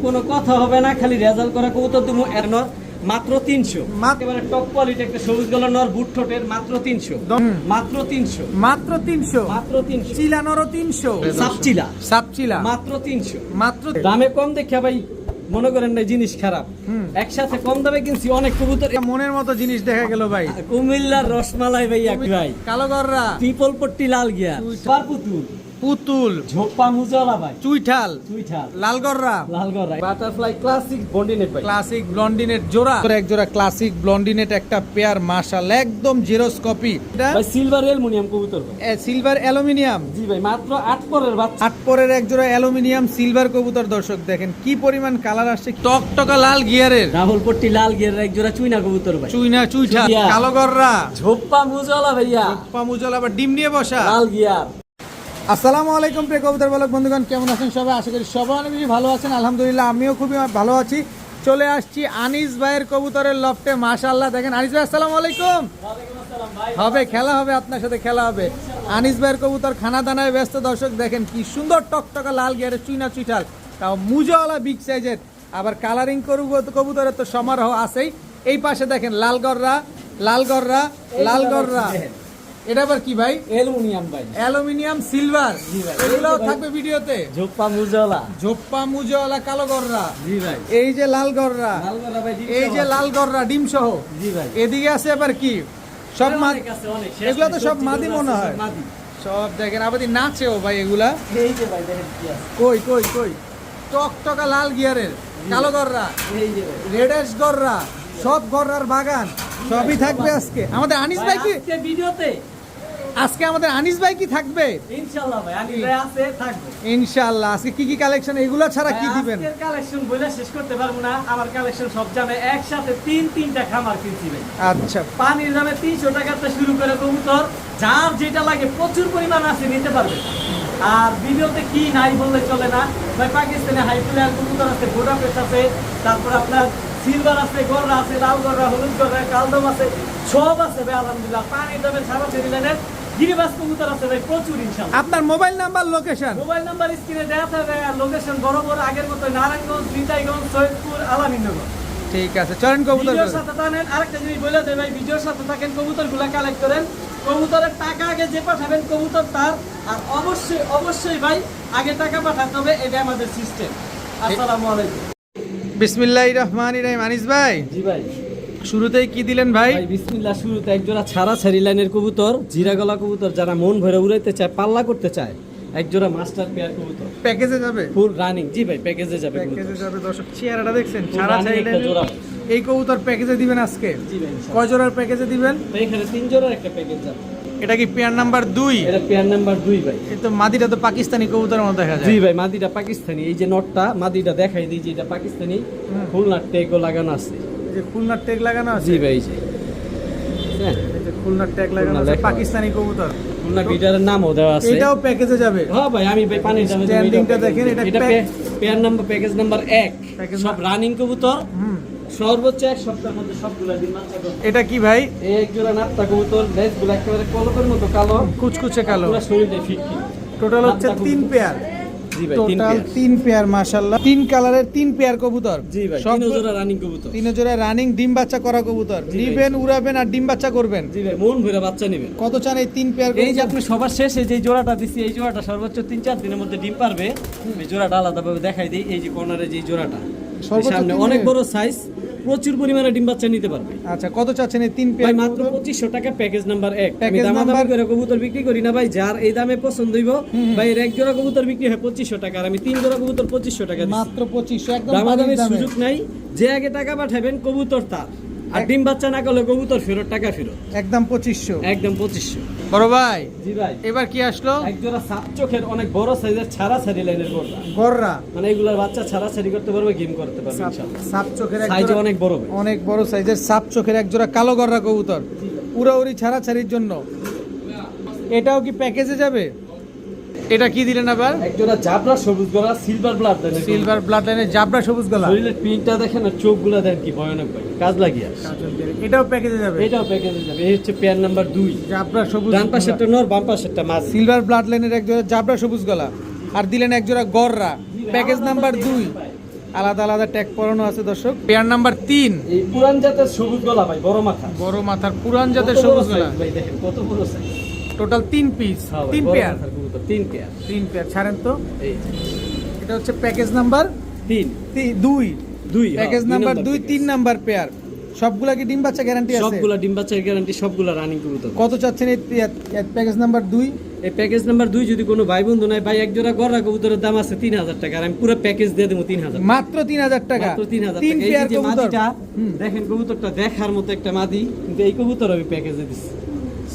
কোনো কথা হবে না, খালি রেজাল্ট করা কবুতর তুমি মাত্র 300। একেবারে টপ কোয়ালিটি একটা সবুজ গলার নর বুট ঠোঁটের মাত্র 300, মাত্র 300, মাত্র 300, মাত্র 300। চিলানোরও 300, সাপচিলা মাত্র 300। মাত্র দামে কম দেখে ভাই মনে করেন না জিনিস খারাপ, একসাথে কম দামে কিনছি অনেক কবুতর। মনের মতো জিনিস দেখা গেল ভাই। কুমিল্লার রসমালাই ভাইয়া ভাই, কালো গররা, ট্রিপল পট্টি লাল গিয়া, পুতুল পুতুল, ঝোপ্পা মুজলা ভাই, চুইঠাল, লাল গররা, বাটারফ্লাই ক্লাসিক ব্লন্ডিনেট ভাই, ক্লাসিক ব্লন্ডিনেট জোড়া, এক জোড়া ক্লাসিক ব্লন্ডিনেট একটা পেয়ার, মাশাআল্লাহ একদম জেরক্স কপি। ভাই সিলভার অ্যালুমিনিয়াম কবুতর ভাই, সিলভার অ্যালুমিনিয়াম, জি ভাই মাত্র 8 পরের বাচ্চা, 8 পরের এক জোড়া অ্যালুমিনিয়াম সিলভার কবুতর। দর্শক দেখেন কি পরিমাণ কালার আসছে, টকটকা লাল গিয়ারের, রাহুল পট্টি লাল গিয়ারের এক জোড়া চুইনা কবুতর ভাই, চুইঠাল, কালো গররা, ঝোপ্পা মুজলা ভাইয়া, ঝোপ্পা মুজলা, আবার ডিম নিয়ে বসা, লাল গিয়ার। আসসালামু আলাইকুম প্রিয় কবুতর পালক বন্ধুগণ, কেমন আছেন সবাই? আশা করি সবাই অনেক বেশি ভালো আছেন। আলহামদুলিল্লাহ আমিও খুবই ভালো আছি। চলে আসছি আনিস ভাইয়ের কবুতরের লফটে। মাশাআল্লাহ দেখেন আনিস ভাই, আসসালামু আলাইকুম। হবে খেলা হবে, আপনার সাথে খেলা হবে। আনিস ভাইয়ের কবুতর খানা দানায় ব্যস্ত। দর্শক দেখেন কি সুন্দর টকটকা লাল গিয়ারের চুইঠাল, তাও মুজওয়ালা বিগ সাইজের, আবার কালারিং কবুতরের তো সমারোহ আছেই। এই পাশে দেখেন লাল গররা, এটা আবার কি ভাই? অ্যালুমিনিয়াম ভাই, অ্যালুমিনিয়াম সিলভার, এগুলোও থাকবে ভিডিওতে। ঝোপ্পা মুজওয়ালা কালো গররা, জি ভাই, এই যে লাল গররা, এই যে লাল গররা ডিম সহ, জি ভাই। এদিকে আছে আবার কি সব এগুলা তো সব মাদি মনে হয়, মাদি সব দেখেন আবার নাচেও ভাই এগুলা। এই যে ভাই দেখেন কি আছে, কই টকটকা লাল গিয়ারের কালো গররা, এই যে ভাই রেডেশ গররা, সব গররার বাগান সবই থাকবে আজকে আমাদের আনিস ভাই। কি আজকে ভিডিওতে আজকে আমাদের আনিস ভাই কি থাকবে? ইনশাআল্লাহ ভাই, আনিস ভাই আছে, থাকবে ইনশাআল্লাহ। আজকে কি কালেকশন, এগুলা ছাড়া কি দিবেন? আজকের কালেকশন বলে শেষ করতে পারবো না। আমার কালেকশন সব জানে, একসাথে তিনটা খামার কিনছি ভাই। আচ্ছা, পানির দামে 300 টাকা থেকে শুরু করে কবুতর যার যেটা লাগে প্রচুর পরিমাণ আছে, নিতে পারবে। আর ভিডিওতে কি নাই বললে চলে না ভাই। পাকিস্তানে হাই প্লেয়ার কবুতর আছে, বোডাপেস্ট আছে, তারপর আপনার সিলভার আছে, গররা আছে, লাল গররা, হলুদ গররা, কালদম আছে, সব আছে ভাই আলহামদুলিল্লাহ। পানির দামে সারা ছেড়ে গিরিবাস কবুতর আছে ভাই প্রচুর ইনশাআল্লাহ। আপনার mobile number, location? Mobile number স্ক্রিনে দেওয়া থাকবে, আর লোকেশন বরাবর আগের মতো নারায়ণগঞ্জ, বিটাইগঞ্জ, সৈয়দপুর, আলামিনগর। ঠিক আছে, চলেন কবুতর ভিডিওর সাথে থাকেন। আরেকটা জিনিস বলে দেই ভাই, ভিডিওর সাথে থাকেন, কবুতরগুলো কালেক্ট করেন। কবুতরের টাকা আগে যে পাঠাবেন কবুতর তার, আর অবশ্যই ভাই আগে টাকা পাঠাতে হবে, এটা আমাদের সিস্টেম। আসসালামু আলাইকুম। বিসমিল্লাহির রহমানির রহিম। আনিস ভাই, জি ভাই, শুরুতেই কি দিলেন ভাই? বিসমিল্লাহ। শুরুতে একজোড়া ছাড়ি লাইনের কবুতর, জিরা গলা কবুতর, যারা মন ভরে উড়াইতে চায়, পাল্লা করতে চায়, একজোড়া মাস্টার পেয়ার কবুতর প্যাকেজে যাবে, ফুল রানিং। জি ভাই, প্যাকেজে যাবে, দর্শক চেহারাটা দেখছেন, ছাড়ি জোড়া। এই কবুতর প্যাকেজে দিবেন আজকে? জি ভাই, কয় জোড়ার প্যাকেজে দিবেন? এখানে 3 জোড়ার একটা প্যাকেজ যাবে। এটা কি পেয়ার নাম্বার 2? এটা পেয়ার নাম্বার 2 ভাই। এই তো মাদিটা তো পাকিস্তানি কবুতরের মতো দেখা যায়। জি ভাই, মাদিটা পাকিস্তানি। এই যে নটটা মাদিটা দেখাই দিই, যে এটা পাকিস্তানি, ফুল নাট ট্যাগও লাগানো আছে। এই যে খুলনার ট্যাগ লাগানো আছে। জি ভাই, এই যে এই যে খুলনার ট্যাগ লাগানো আছে, পাকিস্তানি কবুতর। খুলনা বিটারের নামও দেওয়া আছে। এটাও প্যাকেজে যাবে? হ্যাঁ ভাই, আমি ভাই পানির দামে স্ট্যান্ডিংটা দেখেন, এটা পেয়ার নাম্বার, প্যাকেজ নাম্বার 1, সব রানিং কবুতর। সর্বোচ্চ 1 সপ্তাহের মধ্যে সবগুলা ডিম বাচ্চা করবে। এটা কি ভাই? এই এক জোড়া নাপ্তা কবুতর, লেজগুলো একেবারে কলকের মতো কালো, কুচকুচে কালো, পুরো শরীরে ফিটকি। টোটাল হচ্ছে 3 পেয়ার। জি ভাই, 3 পেয়ার মাশাআল্লাহ। 3 কালারের 3 পেয়ার কবুতর। জি ভাই, সব 3 জোড়া রানিং কবুতর, 3 জোড়া রানিং ডিম বাচ্চা করা কবুতর। নিবেন, উড়াবেন আর ডিম বাচ্চা করবেন। জি ভাই, মন ভরে বাচ্চা নেবেন। কত চান এই 3 পেয়ার? এই যে আপনি সবার শেষে যে জোড়াটা দিছি, এই জোড়াটা সর্বোচ্চ 3-4 দিনের মধ্যে ডিম পারবে। এই জোড়াটা আলাদাভাবে দেখাই দিই। এই যে কর্নারে যে জোড়াটা, সামনে অনেক বড় সাইজ, প্রচুর পরিমাণে ডিম বাচ্চা নিতে পারবে। আচ্ছা, কত চাচ্ছেন এই 3 পেয়ার? ভাই মাত্র 2500 টাকা, প্যাকেজ নাম্বার 1। আমি প্যাকেজ দামাদামি নাম্বার করে কবুতর বিক্রি করি না ভাই, যার এই দামে পছন্দ হইব ভাই, এর এক জোড়া কবুতর বিক্রি হয় 2500 টাকা, আর আমি 3 জোড়া কবুতর 2500 টাকা দিচ্ছি। মাত্র 2500, একদম দামাদামির সুযোগ নাই। যে আগে টাকা পাঠাবেন কবুতর তার, আর ডিম বাচ্চা না করলে কবুতর ফেরত, টাকা ফেরত। একদম 2500, একদম 2500। বড় ভাই। জি ভাই, এবার কি আসলো? এক জোড়া সাপ চোখের অনেক বড় সাইজের ছাড়ি লাইনের গররা, গররা, মানে এগুলার বাচ্চা ছাড়ি করতে পারবে, গেম করতে পারবে ইনশাআল্লাহ। সাপ চোখের সাইজ অনেক বড় ভাই, অনেক বড় সাইজের সাপ চোখের এক জোড়া কালো গররা কবুতর, উড়াউড়ি ছাড়ির জন্য। এটাও কি প্যাকেজে যাবে? এটা কি দিলেন আবার? এক জোড়া জাবরা সবুজ গলা, সিলভার ব্লাড লাইনের, সিলভার ব্লাড লাইনের জাবরা সবুজ গলা। শরীরের প্রিন্টটা দেখেন আর চোখগুলো দেখেন কি ভয়ানক ভাই, কাজ লাগিয়ে। এটাও প্যাকেজে যাবে? এটাও প্যাকেজে যাবে। এই হচ্ছে পেয়ার নাম্বার 2, জাবরা সবুজ। ডান পাশেরটা নর, বাম পাশেরটা মাঝি। সিলভার ব্লাড লাইনের এক জোড়া জাবরা সবুজ গলা, আর দিলেন এক জোড়া গররা, প্যাকেজ নাম্বার 2। আলাদা আলাদা ট্যাগ পরানো আছে দর্শক। পেয়ার নাম্বার 3, এই পুরান জাতের সবুজ গলা ভাই, বড় মাথা, বড় মাথার পুরান জাতের কত বড় সবুজ গলা। size ভাই, দেখেন কত বড় size. Total 3 piece, 3 pair, 3 pair, 3 pair ছাড়েন তো। এই এটা হচ্ছে package number 3 2, package number 2, 3 number pair. সবগুলা কি ডিম বাচ্চা গ্যারান্টি আছে? সবগুলা ডিম বাচ্চার গ্যারান্টি, সবগুলা রানিং কবুতর। কত চাচ্ছেন এই প্যাকেজ নাম্বার 2? এই প্যাকেজ নাম্বার 2 যদি কোনো ভাই বন্ধু নাই ভাই, এক জোড়া গড়া কবুতরের দাম আছে 3000 টাকা, আর আমি পুরো প্যাকেজ দিয়ে দেবো 3000, মাত্র 3000 টাকা, মাত্র 3000 3 টাকা। এই পেয়ার যে কবুতর। মাদিটা দেখেন, কবুতরটা দেখার মতো একটা মাদি, কিন্তু এই কবুতর আমি প্যাকেজে দিচ্ছি।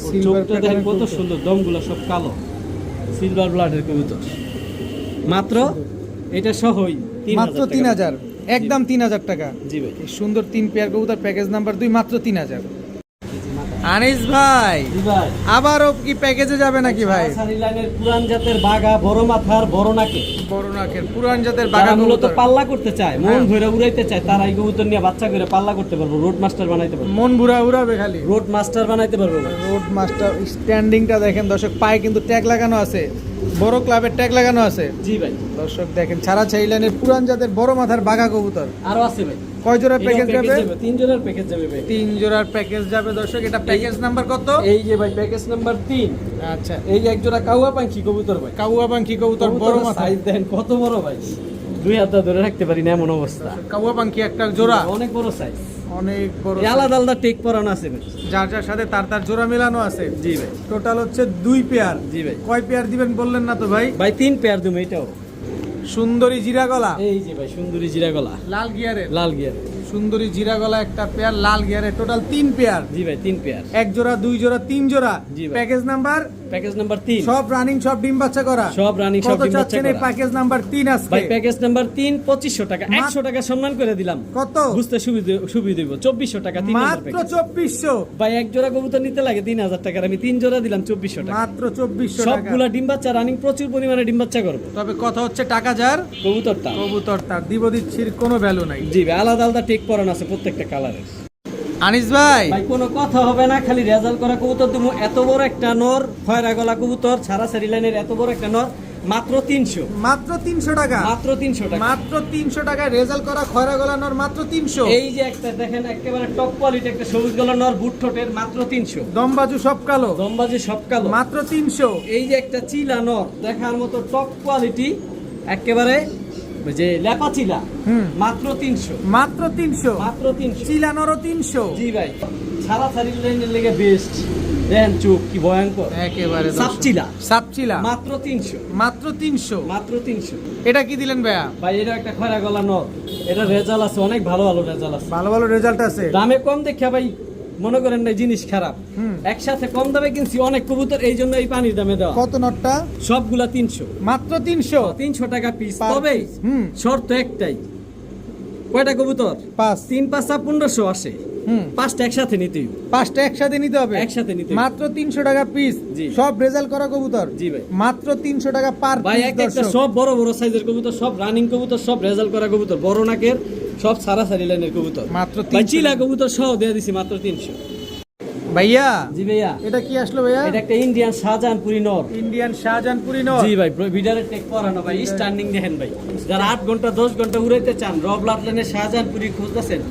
ওর Silver চোখটা দেখেন pattern-এর কত কবুতর। সুন্দর, দমগুলো সব কালো, সিলভার ব্লাডের কবুতর। মাত্র এটা সহই 3000 মাত্র টাকা। 3000, একদম 3000 টাকা। জি ভাই। এই সুন্দর 3 পেয়ার কবুতর প্যাকেজ নাম্বার 2 মাত্র 3000। আনিস ভাই জি ভাই, আবারও কি প্যাকেজে যাবে নাকি ভাই? সারি লাইনের পুরান জাতের বাগা, বড় মাথার, বড় নাকে, বড় নাকের পুরান জাতের যারা বাঘা মূলত কবুতর, পাল্লা করতে চায়, মন হ্যাঁ। ভরে উড়াইতে চায়, তারা এই কবুতর নিয়ে বাচ্চা করে পাল্লা করতে পারবো, রোড মাস্টার বানাইতে পারবো, মন ভুরা উড়াবে খালি। রোড মাস্টার বানাইতে পারবো ভাই। রোড মাস্টার স্ট্যান্ডিংটা দেখেন দর্শক, পায়ে কিন্তু ট্যাগ লাগানো আছে, বড় ক্লাবের ট্যাগ লাগানো আছে জি ভাই, দর্শক। দেখেন ছাড়া চাইলানের পুরান জাতের বড় মাথার বাঘা কবুতর। আরো আছে ভাই। কয় জোড়ার এটাও প্যাকেজ package যাবে? যাবে, 3 জনের প্যাকেজ যাবে ভাই। 3 জোড়ার প্যাকেজ যাবে দর্শক। এটা প্যাকেজ নাম্বার কত? এই যে ভাই প্যাকেজ নাম্বার 3, আচ্ছা, এই যে এক জোড়া কাউয়া পাখি কবুতর ভাই, কাউয়া পাখি কবুতর বড় মাথা। সাইজ দেখেন কত বড় ভাই, 2 হাত ধরে রাখতে পারি না এমন অবস্থা, কাউয়া পাখি একটা জোড়া, অনেক বড় সাইজ। অনেক বড়। আলাদা আলাদা টেক পরানো আছে ভাই। যার যার সাথে তার তার জোড়া মেলানো আছে। জি ভাই, টোটাল হচ্ছে 2 পেয়ার। জি ভাই। কয় পেয়ার দিবেন বললেন না তো ভাই? ভাই 3 পেয়ার তুমি এটাও। সুন্দরী জিরা গলা, এই যে ভাই সুন্দরী জিরা গলা, লাল গিয়ারের, লাল গিয়ার। সুন্দরী জিরা গলা একটা পেয়ার, লাল গিয়ারের, টোটাল 3 পেয়ার। জি ভাই 3 পেয়ার। এক জোড়া, 2 জোড়া, 3 জোড়া। জি ভাই। প্যাকেজ নাম্বার প্যাকেজ নাম্বার 3, সব রানিং, সব ডিম বাচ্চা করা, সব রানিং, সব কত ডিম বাচ্চা চাচ্ছেন এই করা। প্যাকেজ নাম্বার 3 আজকে? ভাই প্যাকেজ নাম্বার 3 2500 টাকা, 100 টাকা সম্মান করে দিলাম। কত? বুঝতে সুবিধা দেব, 2400 টাকা, 3000 মাত্র প্যাকেজ। 2400। ভাই এক জোড়া কবুতর নিতে লাগে 3000 টাকার, আমি 3 জোড়া দিলাম 2400 টাকা। মাত্র 2400 টাকা। সবগুলা ডিম বাচ্চা রানিং, প্রচুর পরিমাণে ডিম বাচ্চা করবো। তবে কথা হচ্ছে টাকা যার, কবুতরটা কবুতর তার, দিব দিচ্ছির কোনো ভ্যালু নাই। জি ভাই, আলাদা আলাদা টেক পরানো আছে প্রত্যেকটা কালারের। আনিস ভাই ভাই কোনো কথা হবে না, খালি রেজাল্ট করা কবুতর তুমি। এত বড় একটা নর, খয়রা গলা কবুতর, ছাড়া সারি লাইনের এত বড় একটা নর, মাত্র 300, মাত্র 300 টাকা, মাত্র 300 টাকা। মাত্র 300 টাকায় রেজাল্ট করা খয়রা গলা নর, মাত্র 300। এই যে একটা দেখেন একেবারে টপ কোয়ালিটি একটা সবুজ গলা নর, বুট ঠোঁটের, মাত্র 300। দমবাজু সব কালো, দমবাজি সব কালো, মাত্র 300। এই যে একটা চিলা নর, দেখার মতো টপ কোয়ালিটি, একেবারে যে লেপা চিলা, মাত্র 300, মাত্র 300। মাত্র 300। চিলানোরও 300। জি ভাই, ছাড়া সারি লাইনের লেগে বেস্ট। দেখেন চোখ কি ভয়ঙ্কর, একেবারে সাপচিলা, সাপচিলা, মাত্র 300, মাত্র 300। মাত্র 300। এটা কি দিলেন ভাইয়া? ভাই এটা একটা খয়রা গলা নর, এটা রেজাল্ট আছে, অনেক ভালো ভালো রেজাল্ট আছে। ভালো ভালো রেজাল্ট আছে। দামে কম দেখা ভাই মনে করেন না জিনিস খারাপ, একসাথে কম দামে কিনছি অনেক কবুতর, এই জন্য এই পানির দামে দেওয়া। কত নটটা? সবগুলা 300, মাত্র 300। 300 টাকা পিস। Per তবে piece, হুম। শর্ত একটাই, কয়টা কবুতর? 5, 3 5 1500 আসে, হুম, 5টা একসাথে নিতে হবে। 5টা একসাথে নিতে হবে। একসাথে নিতে হবে। মাত্র 300 টাকা পিস। জি। সব রেজাল্ট করা কবুতর। জি ভাই। মাত্র 300 টাকা পার ভাই পিস এক একটা দর্শক। সব বড় বড় সাইজের কবুতর, সব রানিং কবুতর, সব রেজাল্ট করা কবুতর, বড় নাকের, সব সারা সারি লাইনের কবুতর। মাত্র ভাই 300 চিলা কবুতর সহ দিয়ে দিছি মাত্র 300। ভাইয়া জি ভাইয়া, এটা কি আসলো ভাইয়া? এটা একটা ইন্ডিয়ান শাহজাহানপুরি নর। ইন্ডিয়ান শাহজাহানপুরি নর। জি ভাই, বিডারের টেক করানো ভাই, স্ট্যান্ডিং দেখেন ভাই। যারা 8 ঘন্টা 10 ঘন্টা উড়াইতে চান, রব লাটলানের শাহজাহানপুরি খুঁজতেছেন,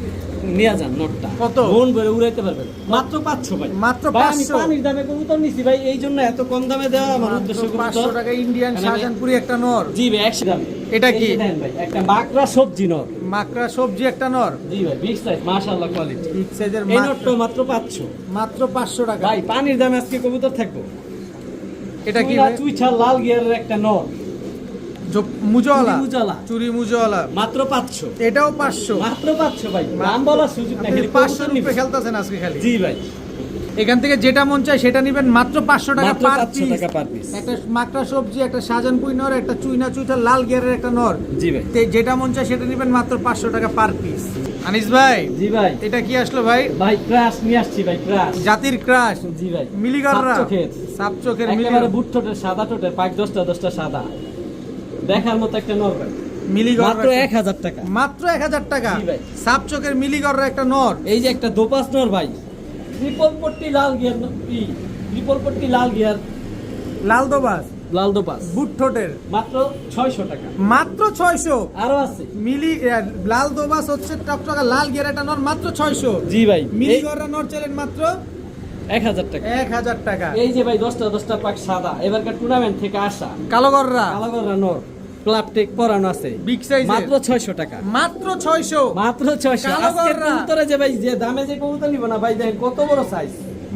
নিয়ে যান নটটা। কত? মন ভরে উড়াইতে পারবেন, মাত্র 500 ভাই। মাত্র ভাই আমি 500। পানির দামে কবুতর নিছি ভাই, এই জন্য এত কম দামে দেওয়া আমার উদ্দেশ্য। 500 টাকা ইন্ডিয়ান মানে শাহজাহানপুরি একটা নর। জি ভাই, 100 দামে। এটা কি? এই যে দেখেন ভাই, একটা মাকড়া সবজি নর। মাকড়া সবজি একটা নর। জি ভাই, বিগ সাইজ, মাশাআল্লাহ কোয়ালিটি। বিগ সাইজের এই নটটা মাত্র 500। মাত্র 500 টাকা। ভাই পানির দামে আজকে কবুতর থাকবো। এটা কি চুইনা ভাই? চুইছা লাল গিয়ারের একটা নর, মুজওয়ালা, চুরি মুজওয়ালা। চুরি মুজওয়ালা, মাত্র 500। এটাও 500। মাত্র 500 ভাই, দাম বলার সুযোগ নাই, আপনি খালি 500 কবুতর রুপে নিবেন। খেলতেছেন আজকে খালি। জি ভাই, এখান থেকে যেটা মন চায় সেটা নিবেন, মাত্র 500 টাকা মাত্র পার 500 পিস। টাকা পার পিস। একটা মাকড়া সবজি, একটা শাহজাহানপুরি নর, একটা চুইনা চুইটা লাল গিয়ারের একটা নর। জি ভাই, যেটা মন চায় সেটা নিবেন, মাত্র 500 টাকা পার পিস। আনিস ভাই জি ভাই। এটা কি আসলো ভাই? ভাই ক্রাশ নিয়ে আসছি ভাই, ক্রাশ। জাতির ক্রাশ, জি ভাই, মিলিগররা, সাত চোখের, সাপ চোখের একেবারে মিলিগর, বুট ঠোঁটের, সাদা ঠোঁটের, পাক 10টা সাদা, দেখার মতো একটা নর ভাই, মিলিগর, মাত্র 1000 টাকা। মাত্র 1000 টাকা। জি ভাই। সাপ চোখের মিলিগররা একটা নর। এই যে একটা দোপাস নর ভাই, ট্রিপল পট্টি লাল গিয়ার, ট্রিপল পট্টি লাল গিয়ার, লাল দোবাস, লাল দোপাস বুট ঠোঁটের মাত্র 600 টাকা। মাত্র 600। আরো আছে মিলি লাল দোবাস হচ্ছে টকটকা লাল গেরাটা নর মাত্র 600। জি ভাই, মিলি গররা নর চলেন মাত্র 1000 টাকা। 1000 টাকা। এই যে ভাই 10টা পাক সাদা, এবারকার টুর্নামেন্ট থেকে আসা কালো গররা কালাগররা নর ক্লাব টেক পরানো আছে, বিগ সাইজের মাত্র 600 টাকা। মাত্র 600। মাত্র 600। আজকে কালাগররা। কবুতরে যে ভাই যে দামে যে কবুতর নিব না ভাই, দেখেন কত বড় সাইজ,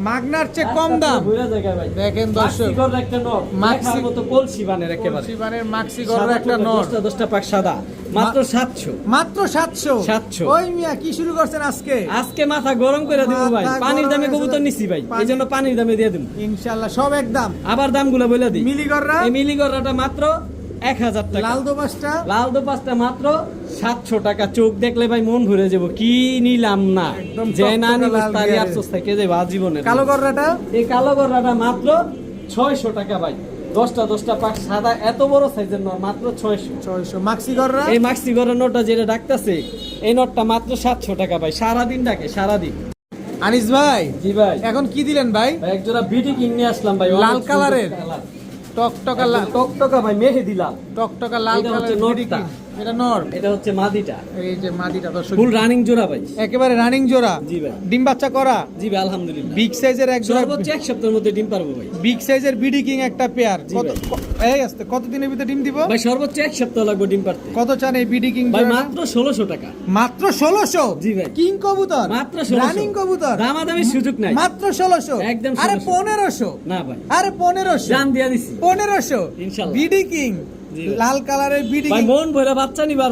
মাগনার চেয়ে কম দাম। ঘুরে জায়গা ভাই। দেখেন দর্শক, মাক্সি গররা একটা নর, মাক্সি- দেখার মতো কলসি বানের একেবারে। শিবানের মাক্সি গররা একটা নর 10টা পাক সাদা, মাত্র 700। মাত্র 700। 700 ওই মিয়া কি শুরু করছেন আজকে? আজকে মাথা গরম করে দিব ভাই, মাথা পানির গরম দামে হয়ে কবুতর যাবে। নিছি ভাই, পানি- এই জন্য পানির দামে দিয়ে দিব। ইনশাআল্লাহ সব একদম। আবার দামগুলো বলে দিই। মিলি গররা, এই মিলি গররাটা মাত্র 1000 টাকা। লাল দোবাসটা লাল দোপাসটা মাত্র 700 টাকা। চোখ দেখলে ভাই মন ভরে যাব, কি নিলাম না, একদম যে না টকটকা নিব লাল তারই গিয়ারের। আফসোস থেকে যাবে আজীবনে। কালো গররাটা এই কালো গররাটা মাত্র 600 টাকা ভাই। 10টা পাক সাদা, এত বড় সাইজের নর, মাত্র 600। 600। মাক্সি গররা এই মাক্সি গরের নোটটা যেটা ডাকতেছে, এই নোটটা মাত্র 700 টাকা ভাই। সারাদিন ডাকে, সারাদিন। আনিস ভাই জি ভাই, এখন কি দিলেন ভাই? ভাই এক জোড়া বিডি কিং নিয়ে আসলাম ভাই, লাল অনেক সুন্দর কালারের? কালার। টকটকা লাল, টকটকা ভাই, মেহেদি লাল। টকটকা লাল এটা হচ্ছে কালারের নরটা। BD king. এটা নর, এটা হচ্ছে মাদিটা, এই যে মাদিটা দর্শক, ফুল রানিং জোড়া ভাই। একেবারে রানিং জোড়া। জি ভাই, ডিম বাচ্চা করা, জি ভাই, আলহামদুলিল্লাহ। বিগ সাইজের এক জোড়া, সর্বোচ্চ এক সপ্তাহের মধ্যে ডিম পারবো ভাই। বিগ সাইজের বিডি কিং একটা পেয়ার। জি কত ভাই। এই আসতে কত দিনের ভিতরে ডিম দিব? ভাই সর্বোচ্চ এক সপ্তাহ লাগবে ডিম পারতে। কত চান এই বিডি কিং ভাই জোড়াটা? মাত্র 1600 টাকা। মাত্র 1600। জি ভাই। কিং কবুতর, মাত্র 1600। রানিং কবুতর, দামাদামির সুযোগ নাই। মাত্র 1600। একদম আরে 1600 1500। না ভাই, আরে 1500। জান দিয়া দিছি 1500। ইনশাআল্লাহ। বিডি কিং জি ভাই। লাল কালারের বিডি ভাই কিং মন ভরে বাচ্চা নিবার,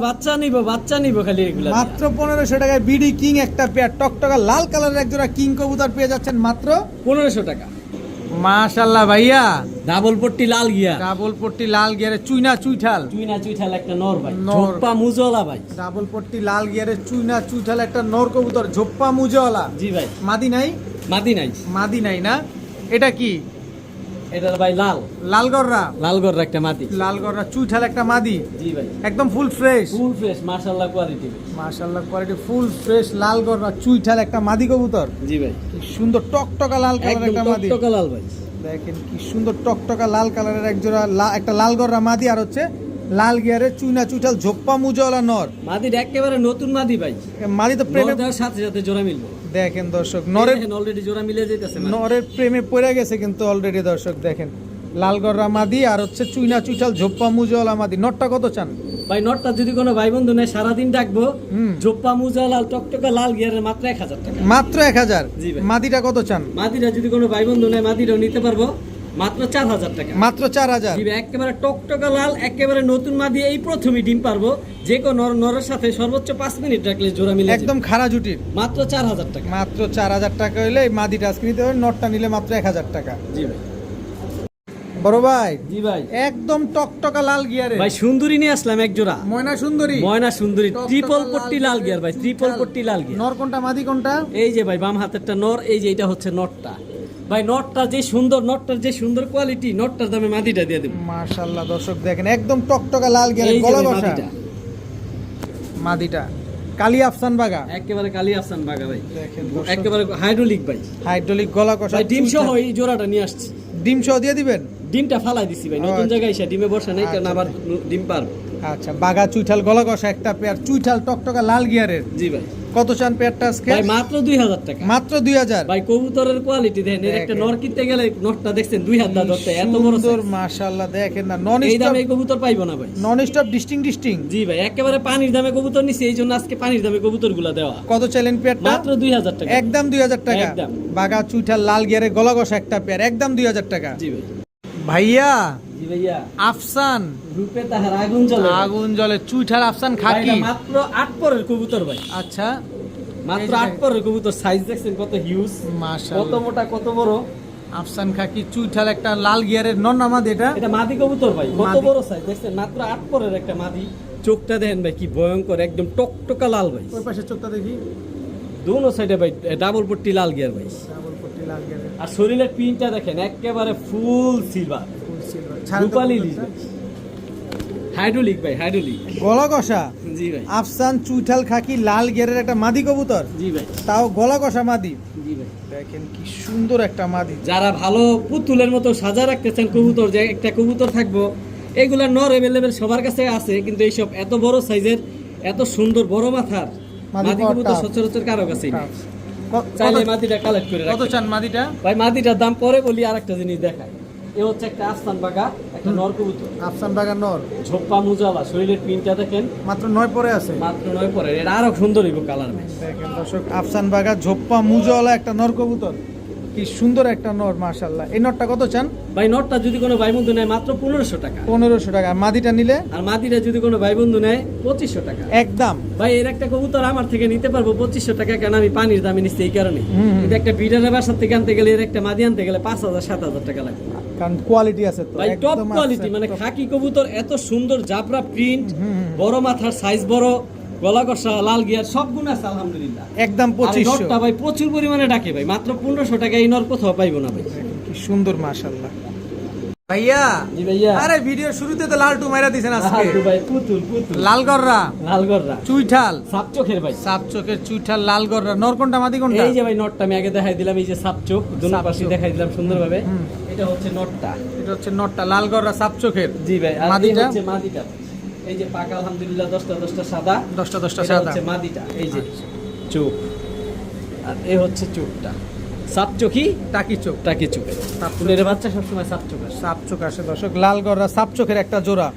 বাচ্চা নিব খালি এগুলা। মাত্র 1500 টাকায় বিডি কিং একটা পেয়ার। টকটকা লাল কালারের এক জোড়া কিং কবুতর পেয়ে যাচ্ছেন মাত্র 1500 টাকা। মাশাআল্লাহ ভাইয়া। ডাবল পট্টি লাল গিয়া, ডাবল পট্টি লাল গিয়ারে চুইনা চুইঠাল, চুইঠাল একটা নর ভাই, নর। ঝোপ্পা মুজলা ভাই। ডাবল পট্টি লাল গিয়ারে চুইনা চুইঠাল একটা নর কবুতর, ঝোপ্পা মুজওয়ালা। জি ভাই, মাদি নাই? মাদি নাই। মাদি নাই না? এটা কি? এটার ভাই লাল, লালগররা, লালগড় একটা মাদি। লালগররা চুইঠাল একটা মাদি, জি ভাই, একদম ফুল ফ্রেশ। ফুল ফ্রেশ, মাশাআল্লাহ কোয়ালিটি। মাশাআল্লাহ কোয়ালিটি ফুল ফ্রেশ লালগররা চুইঠাল একটা মাদি কবুতর। জি ভাই, কি সুন্দর টকটকা লাল কালারের একদম একটা মাদি। টকটকা লাল ভাই। দেখেন কি সুন্দর টকটকা লাল কালারের এক জোড়া একটা লালগররা মাদি, আর হচ্ছে লাল গিয়ারে চুইনা চুইঠাল ঝোপ্পা মুজওয়ালা নর। মাদির একেবারে নতুন মাদি ভাই, মাদি তো প্রেমে, নর দেওয়ার সাথে সাথে জোড়া মিলবে। দেখেন দর্শক নরের অলরেডি জোড়া মিলে যাইতেছে। নরের প্রেমে পড়ে গেছে কিন্তু অলরেডি। দর্শক দেখেন লালগররা মাদি আর হচ্ছে চুইনা চুইঠাল ঝোপ্পা মুজওয়ালা মাদি। নটটা কত চান? ভাই নটটা যদি কোনো ভাই বন্ধু নেয় সারাদিন ডাকবো, হুম। জোপ্পা মুজা লাল টকটকা লাল গিয়ারের মাত্র 1000 টাকা। মাত্র 1000। জি ভাই। মাদিটা কত চান? মাদিরা যদি কোনো ভাই বন্ধু নেয় মাদিরাও নিতে পারবো, মাত্র 4000 টাকা। মাত্র 4000। জি ভাই, একেবারে টকটকা লাল, একেবারে নতুন মাদি, এই প্রথমই ডিম পারবো। যে কোনো নরের সাথে সর্বোচ্চ 5 মিনিট রাখলে জোড়া মিলে একদম খাড়া জুটির। মাত্র 4000 টাকা। মাত্র 4000 টাকা হইলে এই মাদিটা আজকে নিতে হবে। নটটা নিলে মাত্র 1000 টাকা। জি ভাই, বড় ভাই জি ভাই, একদম টকটকা লাল গিয়ারে ভাই সুন্দরী নিয়ে আসলাম এক জোড়া, ময়না সুন্দরী, ময়না সুন্দরী, টকটকা ট্রিপল লাল পট্টি লাল গিয়ার ভাই, ট্রিপল চুইঠাল। পট্টি লাল গিয়ার। নর কোনটা মাদি কোনটা? এই যে ভাই বাম হাতেরটা নর, এই যে এটা হচ্ছে নটটা ভাই। নটটা যে সুন্দর, নটটার যে সুন্দর কোয়ালিটি, নটটার দামে মাদিটা দিয়ে দেব। মাশাআল্লাহ দর্শক দেখেন একদম টকটকা লাল গিয়ারে এই যে গলা ভাই বসা মাদিটা, মাদিটা কালি আফসান বাগা। একেবারে কালি আফসান বাগা ভাই, দেখেন একেবারে হাইড্রোলিক ভাই। হাইড্রোলিক গলা কষা ভাই ডিম সহ এই জোড়াটা নিয়ে আসছি। ডিম সহ দিয়ে দিবেন? ডিমটা ফালাই দিছি ভাই, নতুন আচ্ছা। জায়গায় এসে ডিমে বসা নেই, কারণ আচ্ছা। আবার ডিম পারবো। আচ্ছা বাগা চুইঠাল গলা কষা একটা পেয়ার, চুইঠাল টকটকা লাল গিয়ারের। জি ভাই, কত চান পেয়ারটা আজকে? ভাই মাত্র 2000 টাকা। মাত্র 2000। ভাই কবুতরের কোয়ালিটি দেখেন, এর একটা দেখেন। নর কিনতে গেলে নরটা দেখছেন 2 হাত দা ধরতে, এত বড় সুন্দর size। মাশাআল্লাহ দেখেন না, নন এই স্টপ, দামে এই কবুতর পাইবো না ভাই। Non stop ডিস্টিং। জি ভাই, একেবারে পানির দামে কবুতর নিছি, এই জন্য আজকে পানির দামে কবুতর গুলা দেওয়া। কত চাইলেন পেয়ারটা? মাত্র 2000 টাকা। একদম 2000 টাকা। একদম। বাগা চুইঠাল লাল গিয়ারে গলা কষা একটা পেয়ার, একদম 2000 টাকা। জি ভাই, ভাইয়া জি ভাইয়া, আফসান রূপে তাহার আগুন জ্বলে। আগুন জলে চুইঠাল আফসান ভাই, খাকি। এটা মাত্র 8 পরের কবুতর ভাই, আচ্ছা মাত্র এই যে 8 পরের কবুতর। সাইজ দেখছেন কত হিউজ, কত মাশাআল্লাহ মোটা, কত বড়। আফসান খাকি চুইঠাল একটা লাল গিয়ারের নর নামাদ এটা। এটা মাদি কবুতর ভাই, কত মাদি। বড় সাইজ দেখছেন, মাত্র 8 পরের একটা মাদি। চোখটা দেখেন ভাই কি ভয়ঙ্কর, একদম টকটকা লাল ভাই। ওই পাশে চোখটা দেখি, দোনো সাইডে ভাই ডাবল পট্টি লাল গিয়ার ভাই। ডাবল পট্টি লাল গিয়ারের আর শরীরের পিনটা দেখেন একেবারে ফুল সিলভার, ফুল সিলভার। রূপালি লিজ ভাই। হাইড্রোলিক ভাই, হাইড্রোলিক। গলা কষা জি ভাই, আফসান চুইঠাল খাকি লাল গিয়ারের একটা মাদি কবুতর, জি ভাই, তাও গলা কষা মাদি। জি ভাই। দেখেন কি সুন্দর একটা মাদি। যারা ভালো পুতুলের মতো সাজা রাখতে চান কবুতর, যে একটা কবুতর থাকবো, এগুলা নর অ্যাভেলেবেল সবার কাছে আছে, কিন্তু এইসব এত বড় সাইজের এত সুন্দর বড় মাথার মাদি মাদি কবুতর পাওয়া সচরাচর কারো কাছেই নেই। কত- চাইলে মাদিটা কালেক্ট করে কত রাখতে চান মাদিটা? ভাই। মাদিটার দাম পরে বলি, আরেকটা জিনিস দেখায়। এ হচ্ছে একটা আস্তান বাগা, একটা নর কবুতর, আফসান বাগান নর, ঝোপ্পা মুজালা, শরীরের প্রিন্টটা দেখেন, মাত্র 9 পরে আছে। মাত্র 9 পরে। এটা আরো সুন্দর হইব কালার ভাই। দেখেন দর্শক, আফসান বাগা ঝোপ্পা মুজওয়ালা একটা নর কবুতর, কি সুন্দর একটা নর মাশাআল্লাহ। এই নরটা কত চান? ভাই নটটা যদি কোনো ভাই বন্ধু নেয় মাত্র 1500 টাকা, 1500 টাকা। আর মাদিটা নিলে আর মাদিটা যদি কোনো ভাই বন্ধু নেয় 2500 টাকা। একদম। ভাই এর একটা কবুতর আমার থেকে নিতে পারবো 2500 টাকা, কেন আমি পানির দামে নিচ্ছি এই কারণে। কিন্তু একটা বিডারের বাসার থেকে আনতে গেলে, এর একটা মাদি আনতে গেলে 5000-7000 টাকা লাগবে। কারণ কোয়ালিটি আছে তো, ভাই টপ একদম কোয়ালিটি, আছে মানে top। খাকি কবুতর, এত সুন্দর জাবরা প্রিন্ট, বড় মাথার সাইজ বড়, গলা কষা, লাল গিয়ার, সব গুণ আছে আলহামদুলিল্লাহ। একদম আর এই 2500। নটটা ভাই প্রচুর পরিমাণে ডাকে ভাই, মাত্র 1500 টাকা এই নর কোথাও পাইবো না ভাই। কি সুন্দর মাশাআল্লাহ। ভাইয়া, জি ভাইয়া। আরে ভিডিও শুরুতে তো লালটু মাইরা দিছেন আজকে। লালটু ভাই, পুতুল পুতুল, লালগররা, লালগররা, চুইঠাল, সাপ চোখের ভাই। সাপ চোখের চুইঠাল, লালগররা। নর কোনটা মাদি কোনটা? এই যে ভাই নটটা আমি আগে দেখাই দিলাম, এই যে সাপ চোখ দুনো সাপ পাশে চোখ। দেখাই দিলাম সুন্দরভাবে। হুম। এটা হচ্ছে নটটা। এটা হচ্ছে নরটা, লালগররা সাপ চোখের। জি ভাই। আর এই মাদিটা? হচ্ছে মাদিটা। এই যে পাকা আলহামদুলিল্লাহ 10টা সাদা, 10টা এটা সাদা। হচ্ছে মাদিটা। এই যে চোখ, আর এই হচ্ছে চোখটা, সাপ চোখই টাকি চোখ, টাকি চোখে। ফুলের বাচ্চা সবসময় সাপ চোখ আসে। সাপ চোখ আসে দর্শক। লালগররা সাপ চোখের একটা জোড়া,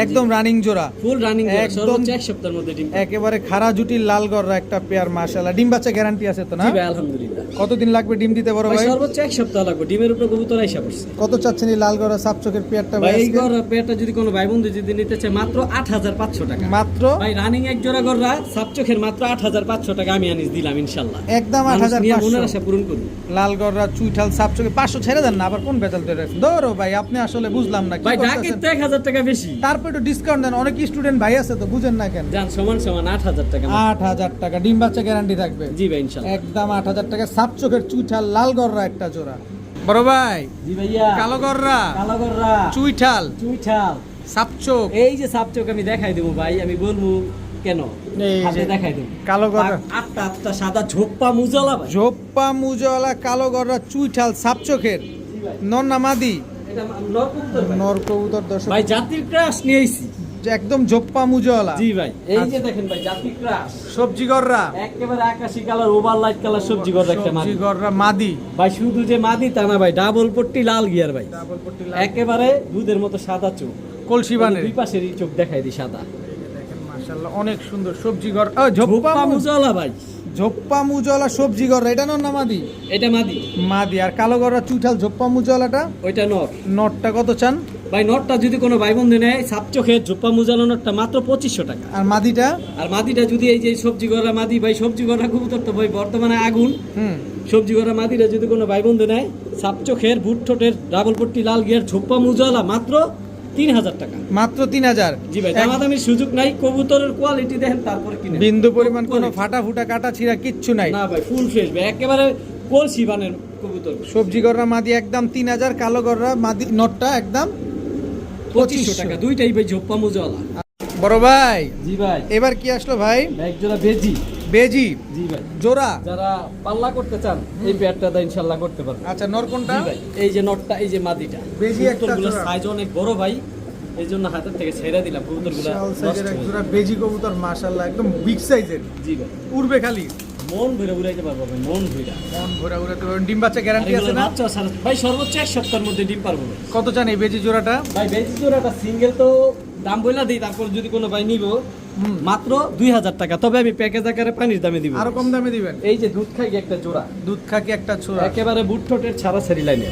একদম রানিং জোড়া, ফুল রানিং, একদম সর্বোচ্চ 1 সপ্তাহের মধ্যে ডিম। একেবারে খাড়া জুটির লালগররা একটা পেয়ার মাশাআল্লাহ। ডিম বাচ্চা গ্যারান্টি আছে তো না? জি ভাই আলহামদুলিল্লাহ। কতদিন লাগবে ডিম দিতে বড় ভাই ভাই? সর্বোচ্চ 1 সপ্তাহ লাগবে, ডিমের উপর কবুতর আইসা পড়ছে। কত চাচ্ছেন এই লালগররা সাপ চোখের পেয়ারটা ভাই ভাই এই আজকে? গররা পেয়ারটা যদি কোনো ভাই বন্ধু যদি নিতে চায় মাত্র 8500 টাকা। মাত্র ভাই রানিং এক জোড়া গররা সাপ চোখের মাত্র 8500 টাকা আমি আনিস দিলাম ইনশাআল্লাহ। একদম মানুষ নিয়ে মনের 8500। আশা পূরণ করুন। লালগররা চুইঠাল সাপ চোখে 500 ছেড়ে দেন না, আবার কোন বেতাল ধরে রাখছেন? ধরো ভাই, আপনি আসলে বুঝলাম না কি ভাই ডাকের করতেছেন। তো 1000 টাকা বেশি, তারপর একটু ডিসকাউন্ট দেন, অনেক স্টুডেন্ট ভাই আছে তো, বুঝেন না কেন? যান সমান সমান 8000 টাকা। 8000 টাকা ডিম বাচ্চা গ্যারান্টি থাকবে। জি ভাই ইনশাআল্লাহ। একদম 8000 টাকা সাপ চোখের চুইঠাল লালগররা একটা জোড়া। বড় ভাই, জি ভাইয়া। কালোগররা কালো গররা, চুইঠাল চুইঠাল, সাপ চোখ, এই যে সাপ চোখ আমি দেখাই দেবো ভাই, আমি বলবো কেন, এই হাতে যে দেখাই দেবো। কালোগররা আটটা সাদা ঝোপ্পা মুজালা ভাই। ঝোপ্পা মুজওয়ালা কালোগররা চুইঠাল সাপ চোখের জি ভাই। নর না মাদি? এটা নর কবুতর ভাই। নর কবুতর দর্শক, ভাই জাতির ক্রাশ নিয়ে আইছি। যে একদম ঝোপ্পা মুজওয়ালা। জি ভাই, এই যে দেখেন ভাই জাতির ক্রাশ, সবজি গররা, একেবারে আকাশি কালার, ওভার লাইট কালার সবজি গররা একটা মাদি। সবজি গররা মাদি, ভাই শুধু যে মাদি তা না ভাই, ডাবল পট্টি লাল গিয়ার ভাই, ডাবল পট্টি একেবারে দুধের মতো সাদা চোখ, কলসি বানের। দুই পাশেরই চোখ দেখাই দি সাদা। দেখেন মাশাআল্লাহ অনেক সুন্দর সবজি গর, ঝোপ্পা ঝোপ্পা মুজালা ভাই, ঝোপ্পা মুজওয়ালা সবজি গররা, এটা নর না মাদি? এটা মাদি। মাদি। আর কালো গররা চুইঠাল ঝোপ্পা মুজওয়ালাটা ওইটা নর। নরটা কত চান? ভাই নটটা যদি কোনো ভাই বন্ধু নেয় সাপ চোখের ঝোপ্পা মুজালা নটটা মাত্র 2500 টাকা। আর মাদিটা? আর মাদিটা যদি এই যে সবজি গররা মাদি, ভাই সবজি গররা কবুতর তো ভাই বর্তমানে আগুন। হুম। সবজি গররা মাদিটা যদি কোনো ভাই বন্ধু নেয়, সাপ চোখের বুট ঠোঁটের ডাবল পট্টি লাল গিয়ার ঝোপ্পা মুজালা মাত্র 3000 টাকা। মাত্র 3000। জি ভাই, দামাদামির সুযোগ নাই, কবুতরের কোয়ালিটি দেখেন তারপরে কিনে। বিন্দু পরিমাণ কোনো ফাটা ফুটা কাটা ছিঁড়া কিচ্ছু নাই। না ভাই ফুল ফ্রেশ ভাই, একেবারে কলসি বানের কবুতর। সবজি গররা মাদি একদম 3000, কালো গররা মাদি নটটা একদম 2500 টাকা, দুইটাই ভাই ঝোপ্পা মুজালা। বড় ভাই, জি ভাই। এবার কি আসলো ভাই? এক জোড়া বেজি। বেজি জি ভাই, জোড়া। যারা পাল্লা করতে চান এই পেয়ারটা দা ইনশাআল্লাহ করতে পারবেন। আচ্ছা, নর কোনটা? জি ভাই, এই যে নটটা, এই যে মাদিটা। বেজি একটা কবুতরগুলোর জোড়া। সাইজ অনেক বড় ভাই, এই জন্য হাতের থেকে ছেড়ে দিলাম কবুতরগুলো। বিশাল সাইজের এক জোড়া বেজি কবুতর মাশাআল্লাহ, একদম বিগ সাইজের। জি ভাই, উড়বে খালি, মন ভরে উড়াইতে পারবো ভাই, মন ভরে। মন ভরা উড়াতে পারবেন। ডিম বাচ্চা গ্যারান্টি আছে না? বাচ্চা ভাই সর্বোচ্চ 1 সপ্তাহের মধ্যে ডিম পারবো ভাই। কত চান এই বেজি জোড়াটা? ভাই বেজি জোড়াটা সিঙ্গেল তো দাম বইলা দিই, তারপর যদি কোনো ভাই নিব মাত্র 2000 টাকা, তবে আমি প্যাকেজ আকারে পানির দামে দিব। আরো কম দামে দিবেন? এই যে দুধ খাই একটা জোড়া, দুধ খাকি একটা জোড়া, একেবারে বুট ঠোঁটের ছাড়া ছাড়ি লাইনে।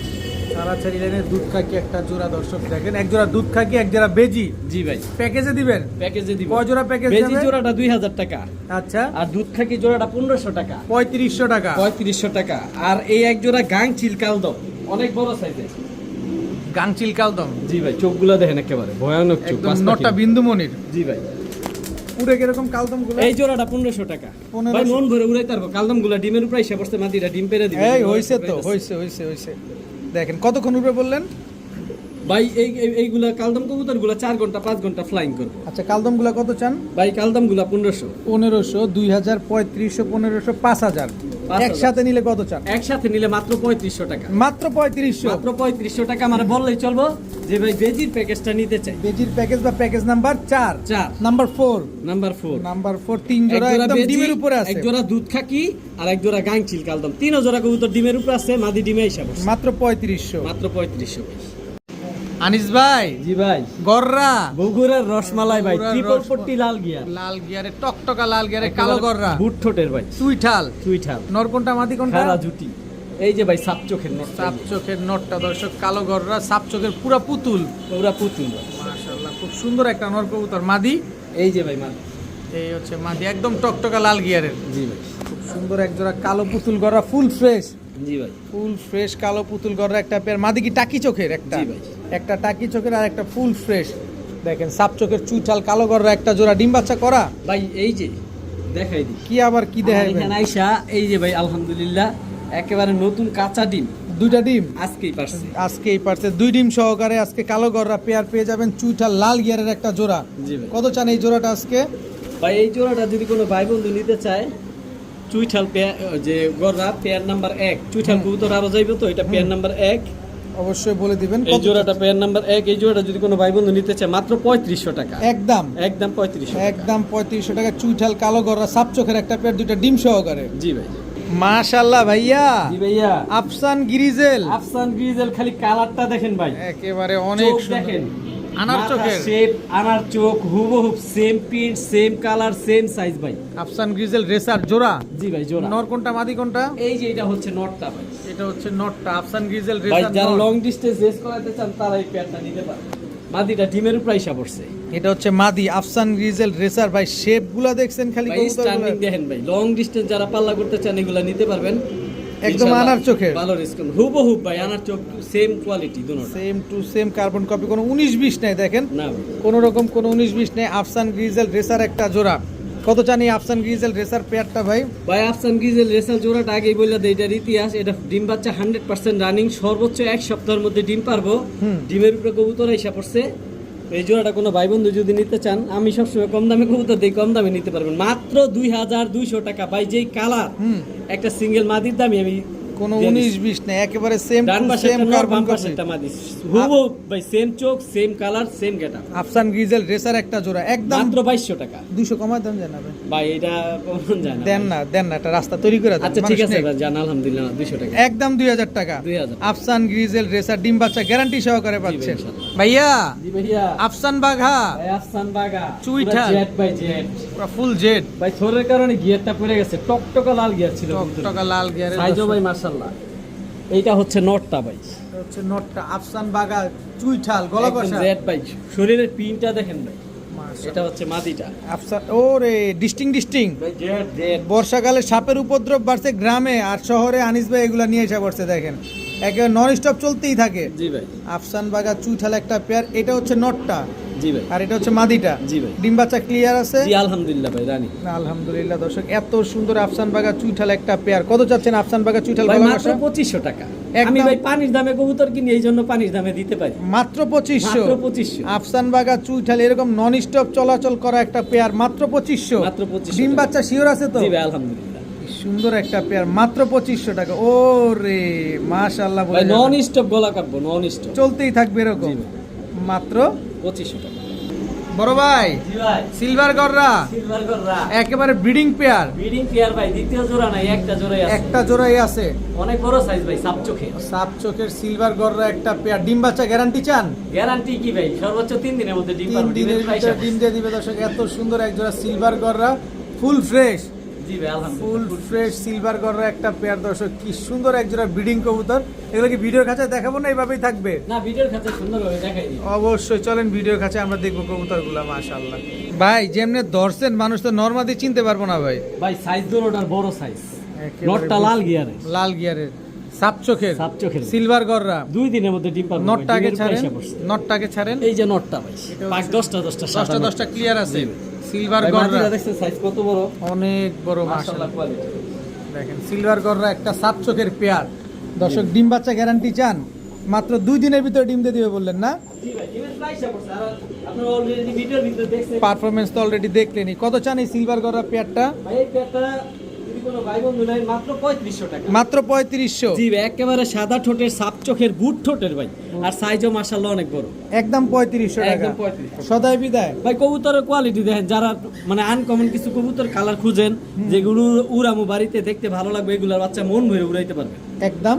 ছাড়াছাড়ি লাইনের দুধ খাকি একটা জোড়া দর্শক দেখেন, এক জোড়া দুধ খাকি, এক জোড়া বেজি। জি ভাই, প্যাকেজে দিবেন? প্যাকেজে দিব। কয় জোড়া প্যাকেজ বেজি যাবে? জোড়াটা 2000 টাকা, আচ্ছা, আর দুধ খাকি জোড়াটা 1500 টাকা, 3500 টাকা। 3500 টাকা। আর এই এক জোড়া গাং চিলকাল দাও, অনেক বড় সাইজের। গাংচিল কালদম। জি ভাই, চোখগুলো দেখেন একেবারে ভয়ানক চোখ, একদম পাঁচ নটটা পাখি। বিন্দুমণির। জি ভাই, উড়ে কিরকম কালদম গুলো? এই জোড়াটা 1500 টাকা। 1500 ভাই মন ভরে উড়াইতে পারবো, কালদম গুলা ডিমের উপরে এসে পড়ছে, মাটিটা ডিম পেরে দিবে। এই হইছে তো, হইছে। দেখেন কতক্ষণ উড়বে বললেন? ভাই এইগুলা কালদম কবুতর গুলা 4 ঘন্টা 5 ঘন্টা ফ্লাইং করবে। আচ্ছা, কালদম গুলা কত চান? ভাই কালদম গুলা 1500। 1500, 2000, 3500, 1500, 5000। 5,000 একসাথে নিলে কত চান? একসাথে নিলে মাত্র 3500 টাকা। মাত্র 3500। মাত্র 3500 টাকা মানে বললেই চলবো যে ভাই বেজির প্যাকেজটা নিতে চাই। বেজির প্যাকেজ বা প্যাকেজ নাম্বার 4 4 নাম্বার 4 নাম্বার 4 তিন জোড়া একদম ডিমের উপরে আছে। এক জোড়া দুধ খাকি আর এক জোড়া গাংচিল কালদম, তিন জোড়া কবুতর ডিমের উপরে আছে, মাদি ডিমে হিসাব আছে। মাত্র 3500। মাত্র 3500 ভাই। আনিস ভাই, জি ভাই, গররা বগুড়ার রসমালাই ভাই, বগুড়ার ট্রিপল রসমালাই। পট্টি লাল গিয়ার, লাল গিয়ারে টকটকা লাল গিয়ারে কালো গররা, বুট ঠোঁটের ভাই, চুইঠাল চুইঠাল, নর কোনটা মাদি কোনটা? খাড়া জুটি। এই যে ভাই সাপ চোখের নট, সাপ চোখের নটটা দর্শক, কালো গররা সাপ চোখের পুরা পুতুল। পুরা পুতুল ভাই। মাশাআল্লাহ খুব সুন্দর একটা নর কবুতর। মাদি এই যে ভাই মাদি, এই হচ্ছে মাদি, একদম টকটকা লাল গিয়ারের। জি ভাই, খুব সুন্দর এক জোড়া কালো পুতুল গররা, ফুল ফ্রেশ। জি ভাই, ফুল ফ্রেশ কালো পুতুল গররা একটা পেয়ার। মাদি কি টাকি চোখের? একটা, জি ভাই। একটা টাকি চোখের আর একটা ফুল ফ্রেশ। দেখেন সাপ চোখের চুইঠাল কালো গররা একটা জোড়া, ডিম বাচ্চা করা। ভাই এই যে দেখাই দিই কি আবার কি দেখাইবেন? এখানে আইসা এই যে ভাই আলহামদুলিল্লাহ একেবারে নতুন কাঁচা ডিম, দুইটা ডিম আজকেই পারছি। আজকেই পারছে, 2 ডিম সহকারে আজকে কালো গররা পেয়ার পেয়ে যাবেন। চুইঠাল লাল গিয়ারের একটা জোড়া। জি ভাই। কত চান এই জোড়াটা আজকে? ভাই এই জোড়াটা যদি কোনো ভাই বন্ধু নিতে চায়, চুইঠাল পেয়ার যে গররা পেয়ার নাম্বার 1, চুইঠাল কবুতর আরো যাইবে তো, এটা পেয়ার নাম্বার 1, অবশ্যই বলে দিবেন। এই জোড়াটা পেয়ার নাম্বার 1, এই জোড়াটা যদি কোনো ভাই বন্ধু নিতে চায় মাত্র 3500 টাকা। একদম একদম 3500 টাকা। একদম 3500 টাকা। চুইঠাল কালো গররা সাপ চোখের একটা পেয়ার, দুইটা ডিম সহকারে। জি ভাই, মাশাআল্লাহ ভাইয়া, জি ভাইয়া, আফসান গ্রিজেল আফসান গ্রিজেল, খালি কালারটা দেখেন ভাই, একেবারে অনেক চোখ সুন্দর। দেখেন, আনার চোখের শেপ, আনার চোখ হুবহু same print, same colour, same size ভাই। আফসান গ্রিজেল রেসার জোড়া। জি ভাই, জোড়া। নর কোনটা মাদি কোনটা? এই যে এটা হচ্ছে নটটা ভাই। এটা হচ্ছে নটটা। আফসান গ্রিজেল ভাই রেসার যারা নট। লং ডিস্টেন্স রেস করাতে চান তারা এই পেয়ারটা নিতে পারে। মাদিটা ডিমের উপর আইসা পড়ছে এটা হচ্ছে মাদি আফসান গ্রিজেল রেসার। ভাই শেপগুলো দেখছেন খালি ভাই, কবুতরগুলো। স্ট্যান্ডিং দেখেন ভাই, লং ডিস্টেন্স যারা পাল্লা করতে চান এগুলা নিতে পারবেন একদম ইনশাআল্লাহ। আনার চোখের। ভালো রেসপন্স, হুবহু ভাই, আনার চোখ সেম কোয়ালিটি দুটোটা। Same to same carbon copy, কোনো 19-20 নাই দেখেন, না ভাই, কোনো রকম কোনো 19-20 নেই। আফসান গ্রিজেল রেসার একটা জোড়া। কত জানি আফসান গ্রিজেল রেসার পেয়ারটা ভাই? ভাই আফসান গিজেল রেসাল জোড়াটা আগেই বললা দেই, এটার ইতিহাস, এটা ডিম বাচ্চা 100% রানিং, সর্বোচ্চ 1 সপ্তাহের মধ্যে ডিম পারবো। ডিমের উপরে কবুতর আইসা পড়ছে। এই জোড়াটা কোনো ভাই বন্ধু যদি নিতে চান, আমি সবসময় কম দামে কবুতর দিই, কম দামে নিতে পারবেন মাত্র 2200 টাকা। ভাই যেই কালার, একটা সিঙ্গেল মাদির দামই আমি কোনো 19-20 নেই, একেবারে সেম ডান টু পাশে সেম কার্বন বাম কপি। পাশে একটা মাদি, হুবহু ভাই সেম চোখ, সেম কালার, সেম গেটআপ। আফসান গ্রিজেল রেসার একটা জোড়া, একদম মাত্র 2200 টাকা। 200 কমায় দেন জানাবেন। ভাই এটা কখন যায় না দেন ভাই। না, দেন না, একটা রাস্তা তৈরি করে দেন। আচ্ছা মানুষ ঠিক আছে নেই। ভাই, জান আলহামদুলিল্লাহ 200 টাকা। একদম 2000 টাকা। 2000 আফসান গ্রিজেল রেসার ডিম বাচ্চা গ্যারান্টি সহকারে পাচ্ছেন। ইনশাআল্লাহ। ভাইয়া জি ভাইয়া, আফসান বাঘা ভাই আফসান বাগা, চুইঠাল। জেট ভাই জেট। পুরো ফুল জেড, ভাই থোরের কারণে গিয়ারটা পড়ে গেছে, টকটকা লাল গিয়ার ছিল। টকটকা লাল গিয়ারের। সাইজও ভাই মাশাআল্লাহ। এইটা হচ্ছে নটটা ভাই, এটা হচ্ছে নটটা। আফসান বাঘা চুইঠাল গলা একদম কষা। জেট ভাই, শরীরের পিনটা দেখেন ভাই। মাশাআল্লাহ। এটা হচ্ছে মাদিটা আফসান ওরে ডিস্টিং ভাই, জেট জেট। বর্ষাকালে সাপের উপদ্রব বাড়ছে গ্রামে, আর শহরে আনিস ভাই এগুলা নিয়ে এসে পড়ছে। দেখেন একেবারে নন স্টপ চলতেই থাকে। জি ভাই, আফসান বাঘা চুইঠাল একটা পেয়ার। এটা হচ্ছে নটটা জি ভাই, আর এটা হচ্ছে মাদিটা। জি ভাই। ডিম বাচ্চা ক্লিয়ার আছে? জি আলহামদুলিল্লাহ ভাই, রানী। না, আলহামদুলিল্লাহ। দর্শক এত সুন্দর আফসান বাঘা চুইঠাল একটা পেয়ার। কত চাচ্ছেন আফসান বাঘা চুইঠাল ভাই গলা মাত্র কষা? 2500 টাকা। একদম। আমি ভাই পানির দামে কবুতর কিনি, এই জন্য পানির দামে দিতে পারি। মাত্র 2500। মাত্র 2500। আফসান বাঘা চুইঠাল এরকম নন স্টপ চলাচল করা একটা পেয়ার, মাত্র 2500। মাত্র 2500 ডিম টাকা। বাচ্চা শিওর আছে তো? জি ভাই আলহামদুলিল্লাহ। কি সুন্দর একটা পেয়ার, মাত্র 2500 টাকা। ও রে মাশাআল্লাহ, ভাই বলে নন স্টপ গলা কাটবো, নন স্টপ। চলতেই থাকবে এরকম। জি ভাই। মাত্র 2500 টাকা। বড় ভাই জি ভাই, সিলভার গররা সিলভার গররা একেবারে ব্রিডিং পেয়ার। ব্রিডিং পেয়ার ভাই, দ্বিতীয় জোড়া নাই, একটা জোড়াই আছে। একটা জোড়াই আছে। অনেক বড় সাইজ ভাই, সাপ চোখে। সাপ চোখের সিলভার গররা একটা পেয়ার। ডিম বাচ্চা গ্যারান্টি চান? গ্যারান্টি কি ভাই, সর্বোচ্চ 3 দিনের মধ্যে ডিম 3 পারবো। দিনের ডিমের প্রাইস ভিতরে ডিম দিয়ে দিবে। দর্শক এত সুন্দর এক জোড়া সিলভার গররা, ফুল ফ্রেশ। জি ভাই আলহামদুলিল্লাহ। ফুল ফ্রেশ সিলভার গররা একটা পেয়ার। দর্শক কি সুন্দর এক জোড়া ব্রিডিং কবুতর। এগুলো কি ভিডিওর কাছে দেখাবো না এইভাবেই থাকবে? না, ভিডিওর কাছে সুন্দরভাবে দেখাই দিই। অবশ্যই চলেন ভিডিওর কাছে আমরা দেখবো কবুতরগুলো। মাশাআল্লাহ ভাই, যেমনে ধরছেন মানুষ তো নরমাদি চিনতে পারবো না ভাই। ভাই সাইজ দুটোটার বড় সাইজ, একেবারে নটটা লাল গিয়ারের, লাল গিয়ারের সাপ চোখের সাপ চোখের, সিলভার গররা। 2 দিনের মধ্যে ডিম পারবো। নটটাকে ডিমের ছাড়েন, প্রাইস পড়ছে। নটটাকে ছাড়েন। এই যে নটটা ভাই, পাঁচ 10টা 10টা ক্লিয়ার আছে। সিলভার ভাই গররা মাটিটা দেখছেন সাইজ কত বড়, অনেক বড়। মাশাআল্লাহ মাশাআল্লাহ কোয়ালিটি। দেখেন সিলভার গররা একটা সাপ চোখের পেয়ার। দর্শক ডিম বাচ্চা গ্যারান্টি চান? মাত্র 2 দিনের ভিতরে ডিম দিয়ে দিবে বললেন না? জি ভাই, ডিমের প্রাইস পড়ছে। আর আপনারা অলরেডি ভিডিওর ভিতরে দেখছেন। পারফরমেন্স তো অলরেডি দেখলেনি। কত চান এই সিলভার গররা পেয়ারটা? ভাই এই পেয়ারটা যদি কোনো ভাই বন্ধু নাই, মাত্র 3500 টাকা। মাত্র 3500। জি ভাই, একেবারে সাদা ঠোঁটের সাপ চোখের বুট ঠোঁটের ভাই, আর সাইজও মাশাআল্লাহ অনেক বড়। একদম 3500 টাকা। একদম 3500। সদাই বিদায়। ভাই কবুতরের কোয়ালিটি দেখেন, যারা মানে আনকমন কিছু কবুতর কালার খুঁজেন, যেগুলো উড়ামু বাড়িতে দেখতে ভালো লাগবে, এগুলোর বাচ্চা মন ভরে উড়াইতে পারবে। একদম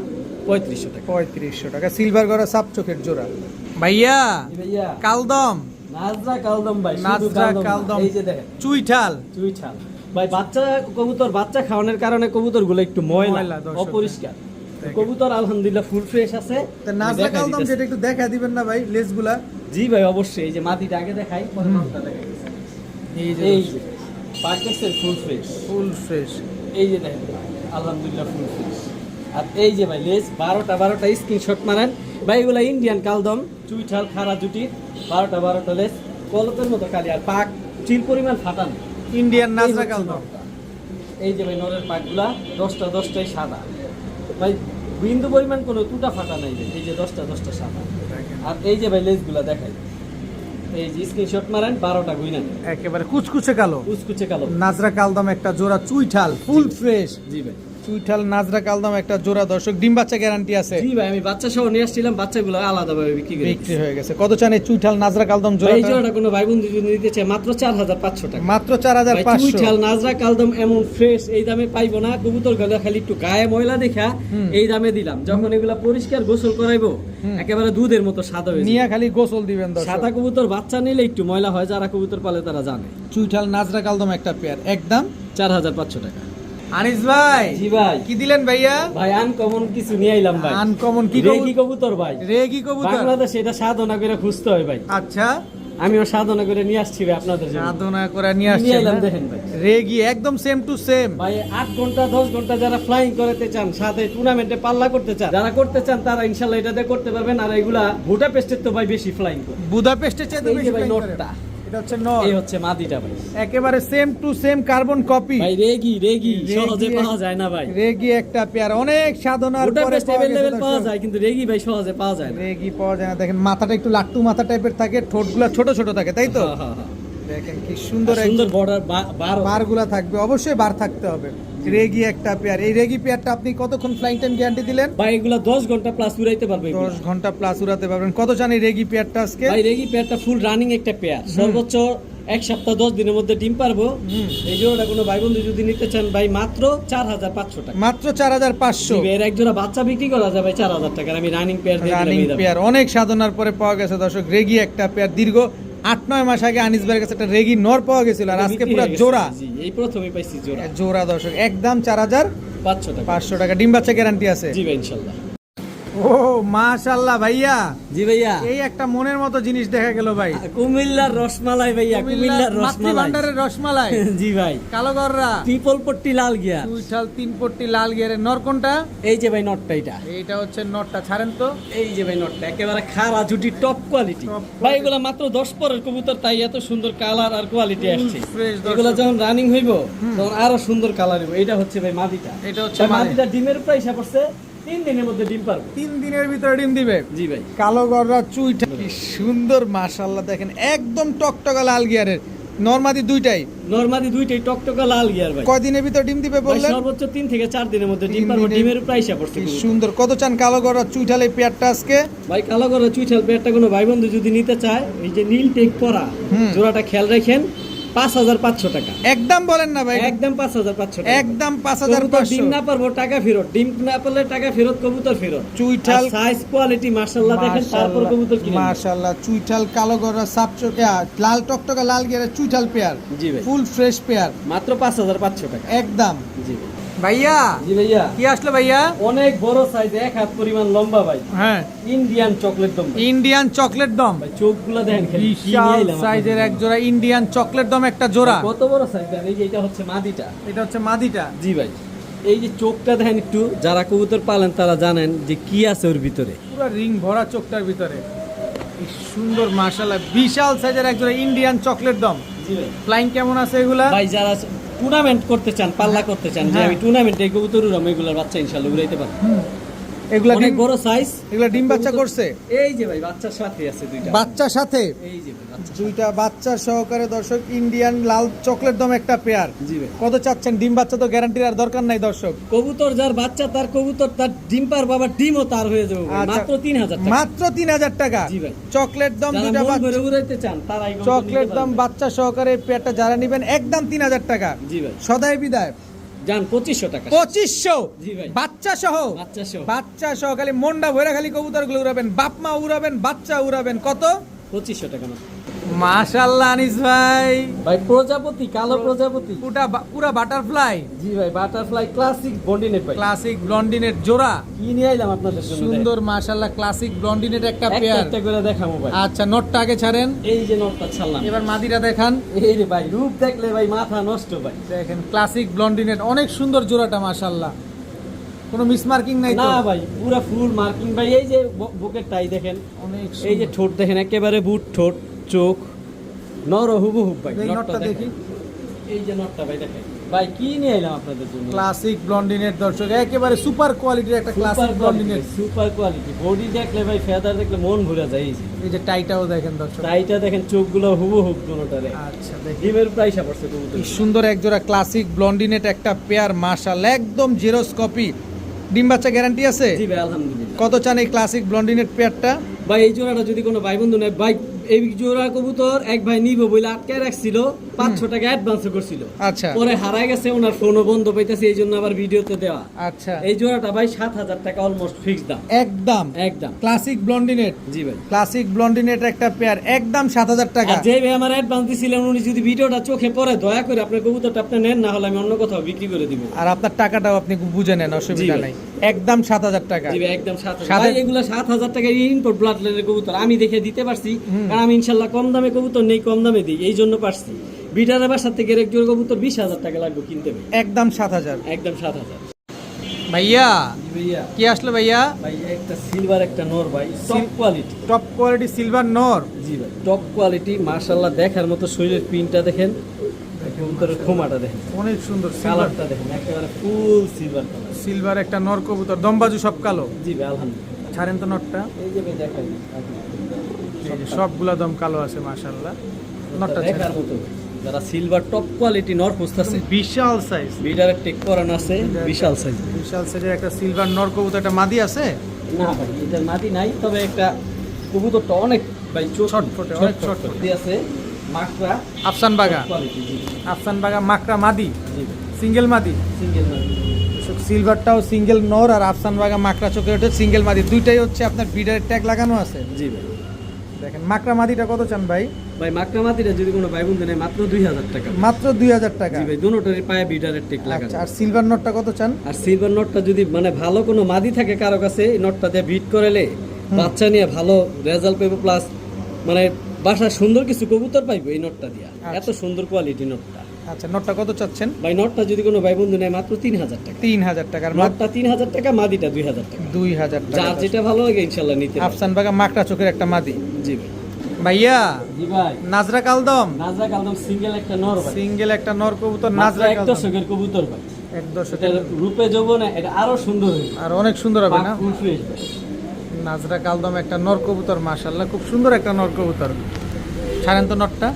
3500 টাকা। 3500 টাকা সিলভার গড়া সাপ চোখের জোড়া। ভাইয়া জি ভাইয়া, কালদম, নাজরা কালদম ভাই, শুধু নাজরা কালদম না। কালদম, এই যে দেখেন চুইঠাল। চুইঠাল ভাই, বাচ্চা কবুতর বাচ্চা খাওয়ানোর কারণে কবুতরগুলো একটু ময়লা, ময়লা, দর্শক। অপরিষ্কার। কবুতর আলহামদুলিল্লাহ ফুল ফ্রেশ আছে। তা নাজরা দেখা কালদম দিতেছি। যেটা একটু দেখা দিবেন না ভাই, লেজগুলা। জি ভাই অবশ্যই, এই যে মাটিটা আগে দেখাই, পরে মাথাটা দেখাই। এই এই যে Pakistan full fresh, full fresh. এই যে দেখেন আলহামদুলিল্লাহ ফুল ফ্রেশ। আর এই যে ভাই লেজ 12টা স্ক্রিনশট মারেন ভাই, এগুলা ইন্ডিয়ান কালদম, চুইঠাল খাড়া জুটি, 12টা লেজ, কলপের মতো কালি, আর পাক চিল পরিমাণ ফাটানো। ইন্ডিয়ান এই নাজরা হচ্ছে কালদম। নটটা। এই যে ভাই নরের পাকগুলা 10টাই সাদা ভাই, বিন্দু পরিমাণ কোনো টুটা ফাটা নাই ভাই, এই যে 10টা সাদা। আর এই যে ভাই লেজগুলা দেখাই, এই যে স্ক্রিনশট মারেন, 12টা গুইনা একেবারে কুচকুচে কালো কুচকুচে কালো। নাজরা কালদম একটা জোড়া, চুইঠাল ফুল ফ্রেশ। জি ভাই, চুইঠাল নাজরা কালদম একটা জোড়া, দর্শক ডিম বাচ্চা গ্যারান্টি আছে। জি ভাই, আমি বাচ্চা সহ নিয়ে আসছিলাম, বাচ্চাগুলো আলাদাভাবে বিক্রি করে বিক্রি হয়ে গেছে। কত চান এই চুইঠাল নাজরা কালদম ভাই, এই জোড়া? জোড়াটা কোনো ভাই বন্ধু যদি নিতে চায় মাত্র 4500 টাকা। মাত্র ভাই, 4500। চুইঠাল নাজরা কালদম এমন ফ্রেশ এই দামে পাইবো না। কবুতর গেলে খালি একটু গায়ে ময়লা দেখা এই দামে দিলাম, যখন এগুলা পরিষ্কার গোসল করাইবো একেবারে দুধের মতো সাদা হয়ে নিয়ে যাবে। খালি গোসল দিবেন দর্শক। সাদা কবুতর বাচ্চা নিলে একটু ময়লা হয়, যারা কবুতর পালে তারা জানে। চুইঠাল নাজরা কালদম একটা পেয়ার, একদম 4500 টাকা। আনিস ভাই জি ভাই, কি দিলেন ভাইয়া? ভাই আনকমন কিছু নিয়ে আইলাম ভাই। আনকমন কি রেগি কবুতর ভাই, রেগি কবুতর। বাংলাদেশ এটা সাধনা করে খুঁজতে হয় ভাই, আচ্ছা, আমিও সাধনা করে নিয়ে আসছি ভাই আপনাদের জন্য। সাধনা করে নিয়ে নিয়ে আসছেন এলাম না? দেখেন ভাই, রেগি একদম সেম টু সেম। ভাই 8 ঘন্টা 10 ঘন্টা যারা ফ্লাইং করতে চান, সাথে টুর্নামেন্টে পাল্লা করতে চান, যারা করতে চান তারা ইনশাআল্লাহ এটাতে করতে পারবেন। আর এগুলা বুদাপেস্টের তো ভাই বেশি ফ্লাইং করে। বুদাপেস্টের চেয়ে এই যে বেশি ভাই flying করে। নটটা। এটা হচ্ছে নট, এই হচ্ছে মাদিটা ভাই, একেবারে same to same carbon copy. ভাই রেগি রেগি সহজে পাওয়া যায় না ভাই। রেগি একটা পেয়ার, অনেক সাধনার পরে বুদাপেস্ট পাওয়া গেছে अवेलेबल পাওয়া দর্শক। যায়, কিন্তু রেগি ভাই সহজে পাওয়া যায় না। রেগি পাওয়া যায় না। দেখেন মাথাটা একটু লাট্টু মাথা টাইপের থাকে, ঠোঁটগুলা ছোট ছোট থাকে, তাই তো? হ্যাঁ, হ্যাঁ, হ্যাঁ। দেখেন কি সুন্দর সুন্দর বর্ডার বার। বারগুলা থাকবে, অবশ্যই বার থাকতে হবে। রেগি একটা পেয়ার। এই রেগি পেয়ারটা আপনি কতক্ষণ ফ্লাইং টাইম গ্যারান্টি দিলেন? ভাই এগুলা 10 ঘন্টা প্লাস উড়াইতে পারবে এগুলা। 10 ঘন্টা প্লাস উড়াতে পারবেন। কত চান এই রেগি পেয়ারটা আজকে? ভাই রেগি পেয়ারটা ফুল রানিং একটা পেয়ার, সর্বোচ্চ 1 সপ্তাহ 10 দিনের মধ্যে ডিম পারবো। এই জোড়াটা কোনো ভাই বন্ধু যদি নিতে চান ভাই, মাত্র 4500 টাকা। মাত্র 4500। এর এক জোড়া বাচ্চা বিক্রি করা যাবে 4000 টাকা। আমি রানিং পেয়ার দিয়ে রানিং দিলাম। পেয়ার অনেক সাধনার পরে পাওয়া গেছে দর্শক। রেগি একটা পেয়ার, দীর্ঘ 8-9 মাস আগে আনিস ভাইয়ের কাছে একটা রেগি নর পাওয়া গেছিল, আর আজকে পুরো জোড়া। জি, এই প্রথমেই পাইছি জোড়া। জোড়া দর্শক, একদম 4500 500 টাকা। টাকা। ডিম বাচ্চা গ্যারান্টি আছে। জি ভাই ইনশাআল্লাহ। ও মাশাআল্লাহ ভাইয়া, জি ভাইয়া, এই একটা মনের মতো জিনিস দেখা গেল ভাই। কুমিল্লার রসমালাই ভাইয়া, কুমিল্লার রসমালাই। ভান্ডারের রসমালাই। জি ভাই, কালো গররা, ট্রিপল পট্টি লাল গিয়া। চুইঠাল 3 পট্টি লাল গিয়ারের নর কোনটা? এই যে ভাই নটটা এটা। এইটা হচ্ছে নটটা, ছাড়েন তো। এই যে ভাই নটটা একেবারে খাড়া জুটি, টপ কোয়ালিটি Top ভাই। এগুলা মাত্র 10 পরের কবুতর, তাই এত সুন্দর কালার আর কোয়ালিটি আসছে। fresh দর্শক। এগুলা যখন রানিং হইব তখন আরো সুন্দর কালার হইব। এটা হচ্ছে ভাই মাদিটা। এটা হচ্ছে ভাই মাদি। মাদিটা ডিমের প্রাইস পড়ছে 3 দিনের মধ্যে ডিম পারবে। 3 দিনের ভিতরে ডিম দিবে। জি ভাই, কালো গররা চুইঠাল কি সুন্দর মাশাআল্লাহ, দেখেন একদম টকটকা লাল গিয়ারের। নরমাদি দুইটাই নরমালি দুইটাই টকটকা লাল গিয়ার ভাই। কয়দিনের ভিতর ডিম দিবে ভাই বললেন? সর্বোচ্চ 3 থেকে 4 দিনের মধ্যে ডিম 3 পারবে। দিনে- ডিমের প্রাইস পড়ছে কি সুন্দর। কত চান কালো গররা চুইঠাল এই পেয়ারটা আজকে? ভাই। কালো করে চুইঠাল পেয়ারটা কোনো ভাই বন্ধু যদি নিতে চায়, এই যে নীল টেক পরা জোড়াটা খেয়াল রাখেন, 5500 টাকা। একদম বলেন না ভাই, একদম 5500 টাকা। একদম কবুতর ডিম 5500। না পারবো টাকা ফেরত, ডিম না পারলে টাকা ফেরত, কবুতর ফেরত। চুইঠাল সাইজ কোয়ালিটি মাশাআল্লাহ দেখেন, তারপর কবুতর কিনে নিন। মাশাআল্লাহ চুইঠাল কালো গররা সাপচোকে লাল টকটকা লাল গিয়ারের চুইঠাল পেয়ার, জি ভাই, ফুল ফ্রেশ পেয়ার, মাত্র 5500 টাকা। একদম। জি ভাই। ভাইয়া জি ভাইয়া, কি আসলো ভাইয়া? অনেক বড় সাইজ, 1 হাত পরিমাণ লম্বা ভাই, হ্যাঁ, ইন্ডিয়ান চকলেট দম ভাই। ইন্ডিয়ান চকলেট দম। ভাই চোখগুলো দেখেন খালি, কি নিয়ে বিশাল আইলাম সাইজের আপনাদের এক জোড়া ইন্ডিয়ান চকলেট দম একটা জোড়া। কত বড় সাইজ দেখেন। এই যে এটা হচ্ছে মাদিটা। এটা হচ্ছে মাদিটা। জি ভাই, এই যে চোখটা দেখেন একটু, যারা কবুতর পালেন তারা জানেন যে কি আছে ওর ভিতরে। পুরো রিং ভরা চোখটার ভিতরে। কি সুন্দর মাশাআল্লাহ, বিশাল সাইজের এক জোড়া ইন্ডিয়ান চকলেট দম। জি ভাই, ফ্লাইং কেমন আছে এগুলা? ভাই যারা টুর্নামেন্ট করতে চান, পাল্লা করতে চান, যে হ্যাঁ। আমি টুর্নামেন্টে কবুতর উড়াম, এগুলোর বাচ্চা ইনশাআল্লাহ উড়াইতে পারবো। এগুলা অনেক ডিম বড় সাইজ। এগুলা ডিম বাচ্চা করছে? এই যে ভাই বাচ্চার সাথে আছে দুইটা। বাচ্চার সাথে এই যে ভাই বাচ্চা। দুইটা বাচ্চা সহকারে দর্শক ইন্ডিয়ান লাল চকলেট দম একটা পেয়ার। জি ভাই। কত চাচ্ছেন? ডিম বাচ্চা তো গ্যারান্টির আর দরকার নাই দর্শক। কবুতর যার বাচ্চা তার কবুতর তার ডিম পার বাবা ডিমও তার হয়ে যাবে ভাই। আচ্ছা। মাত্র 3000 টাকা। মাত্র 3000 টাকা। জি ভাই। চকলেট দম যারা দুইটা মন বাচ্চা ভরে উড়াইতে চান তারাই কবুতর চকলেট নিতে দম পারবেন। বাচ্চা সহকারে এই পেয়ারটা যারা নেবেন একদম 3000 টাকা। জি ভাই। সদাই বিদায় যান 2500 টাকা। 2500 জি ভাই। বাচ্চা সহ। বাচ্চা সহ। বাচ্চা সহ খালি মন্ডা ভরে খালি কবুতরগুলো উড়াবেন, বাপ মা উড়াবেন, বাচ্চা উড়াবেন। কত? 2500 টাকা মাত্র। মাশাআল্লাহ আনিস ভাই, ভাই প্রজাপতি, কালো প্রজাপতি। পুরা বাটারফ্লাই জি ভাই, বাটারফ্লাই ক্লাসিক বন্ডিনেট ভাই। ক্লাসিক ব্লন্ডিনেট জোড়া কি নিয়ে আইলাম আপনাদের জন্য? সুন্দর মাশাআল্লাহ ক্লাসিক ব্লন্ডিনেট একটা একটা পেয়ার। একটা করে দেখাবো ভাই। আচ্ছা নোটটা আগে ছাড়েন, এই যে নটটা ছাড়লাম। এবার মাদিটা দেখান। এই রে ভাই, রূপ দেখলে ভাই মাথা নষ্ট ভাই। দেখেন ক্লাসিক ব্লন্ডিনেট অনেক সুন্দর জোড়াটা মাশাআল্লাহ, কোনো মিসমার্কিং নাই তো? না ভাই, পুরো ফুল মার্কিং ভাই। এই যে বুকের টাই দেখেন, অনেক এই যে ঠোঁট দেখেন, একেবারে বুট ঠোঁট, চোখ নর হুবহুব ভাই। এই নটটা নটটা দেখি। দেখি, এই যে নটটা ভাই দেখেন। ভাই কি নিয়ে এলাম আপনাদের জন্য? ক্লাসিক ব্লন্ডিনেট দর্শক, একেবারে সুপার কোয়ালিটির একটা classic blondinette. Super quality. Body দেখলে ভাই, ফেদার দেখলে মন ভরে যায়। এই যে এই যে টাইটাও দেখেন দর্শক। টাইটা দেখেন, চোখগুলো হুবহুব কোনটারে। আচ্ছা দেখি, ডিমের প্রাইস পড়ছে কবুতর। কি সুন্দর এক জোড়া ক্লাসিক ব্লন্ডিনেট একটা পেয়ার মাশাআল্লাহ, একদম জেরক্স কপি। ডিম বাচ্চা গ্যারান্টি আছে? জি ভাই আলহামদুলিল্লাহ। কত চান এই ক্লাসিক ব্লন্ডিনেট পেয়ারটা? ভাই এই জোড়াটা যদি কোনো ভাই বন্ধু নেয় ভাই, এই জোড়া কবুতর এক ভাই নিব বলে আটকে রাখছিল, 500 টাকা অ্যাডভান্স করছিল। আচ্ছা পরে হারায় গেছে, ওনার ফোনও বন্ধ পাইতেছে, এই জন্য আবার ভিডিওতে দেওয়া। আচ্ছা, এই জোড়াটা ভাই 7000 টাকা অলমোস্ট ফিক্স দাম। একদম একদম। ক্লাসিক ব্লন্ডিনেট। জি ভাই। ক্লাসিক ব্লন্ডিনেট একটা পেয়ার একদম 7000 টাকা। আর যে ভাই আমার অ্যাডভান্স দিছিলেন, উনি যদি ভিডিওটা চোখে পড়ে দয়া করে আপনার কবুতরটা আপনি নেন, না হলে আমি অন্য কোথাও বিক্রি করে দিব। আর আপনার টাকাটাও আপনি বুঝে নেন, অসুবিধা জি ভাই। নাই। একদম 7000 টাকা। জি ভাই, একদম 7000। সাথে- ভাই এগুলা 7000 টাকা ইনপুট ব্লাড লাইনের কবুতর আমি দেখে দিতে পারছি, কারণ আমি ইনশাআল্লাহ কম দামে কবুতর নেই, কম দামে দিই, এই জন্য পারছি। বিটারের বাসার থেকে এক জোড়া কবুতর 20000 টাকা লাগবে কিনতে ভাই। একদম 7000। একদম 7000। ভাইয়া জি ভাইয়া। কি আসলো ভাইয়া? ভাই একটা সিলভার একটা নর ভাই, top quality. Top quality silver নর। জি ভাই, টপ কোয়ালিটি মাশাআল্লাহ। দেখার মতো শরীরের প্রিন্টটা দেখেন, কবুতরের খোমাটা দেখেন, অনেক সুন্দর সিলভার, কালারটা দেখেন, একেবারে ফুল সিলভার কালার। সিলভার একটা নর কবুতর, দমবাজু সব কালো। জি ভাই আলহামদুলিল্লাহ। ছাড়েন তো নটটা। এই যে ভাই দেখাই, এই যে সবগুলা দম কালো আছে মাশাআল্লাহ। নটটা দেখার মতো। যারা সিলভার টপ কোয়ালিটি নর খুঁজতেছে, বিশাল সাইজ, বিটারের টেক করানো আছে, বিশাল সাইজ। বিশাল সাইজের একটা সিলভার নর কবুতর, একটা মাদি আছে। না ভাই এটার মাটি নাই, তবে একটা কবুতরটা অনেক ভাই ছটফটে, অনেক ছটফটে। দিয়ে আছে, মাকড়া আফসান বাগা, কোয়ালিটি। জি আফসান বাগা মাকড়া মাদি, জি সিঙ্গেল মাদি। সিঙ্গেল মাটি। সিলভারটাও সিঙ্গেল নর, আর আফসান বাগা মাকড়া চোখে ওঠে সিঙ্গেল মাদি, দুইটাই হচ্ছে আপনার বিডারের ট্যাগ লাগানো আছে। জি ভাই। দেখেন মাকড়া মাদিটা কত চান ভাই? ভাই মাকড়া মাটিটা যদি কোনো ভাই বন্ধু নেয় মাত্র 2000 টাকা। মাত্র 2000 টাকা। জি ভাই, দুটোরই পায়ে বিটারের টেক লাগানো। আচ্ছা, আর সিলভার নটটা কত চান? আর সিলভার নটটা যদি মানে ভালো কোনো মাদি থাকে কারো কাছে, এই নটটা দিয়ে বিট করালে বাচ্চা নিয়ে ভালো রেজাল্ট পাইবো, প্লাস মানে বাসায় সুন্দর কিছু কবুতর পাইবো এই নটটা দিয়া। এত সুন্দর কোয়ালিটি নটটা। আচ্ছা, নটটা কত চাচ্ছেন? ভাই নটটা যদি কোনো ভাই বন্ধু নেয় মাত্র 3000 টাকা। 3000 টাকার। নটটা 3000 টাকা, মাদিটা 2000 টাকা। 2000 টাকা। যার যেটা ভালো লাগে ইনশাআল্লাহ নিতে পারবে। আফসান বাগা মাকড়া চোখের একটা মাদি। জি ভাই। ভাইয়া জি ভাই। নাজরা কালদম, নাজরা কালদম সিঙ্গেল একটা নর ভাই। সিঙ্গেল একটা নর কবুতর, নাজরা নাজরা একটা কালদম দশকের কবুতর ভাই। এক দশক। এটা রূপে যৌবনে এটা আরো সুন্দর হবে, আর অনেক সুন্দর হবে না? ফুল ফ্রেশ ভাই। নাজরা কালদম একটা নর কবুতর মাশাআল্লাহ, খুব সুন্দর একটা নর কবুতর। ছাড়েন তো নটটা।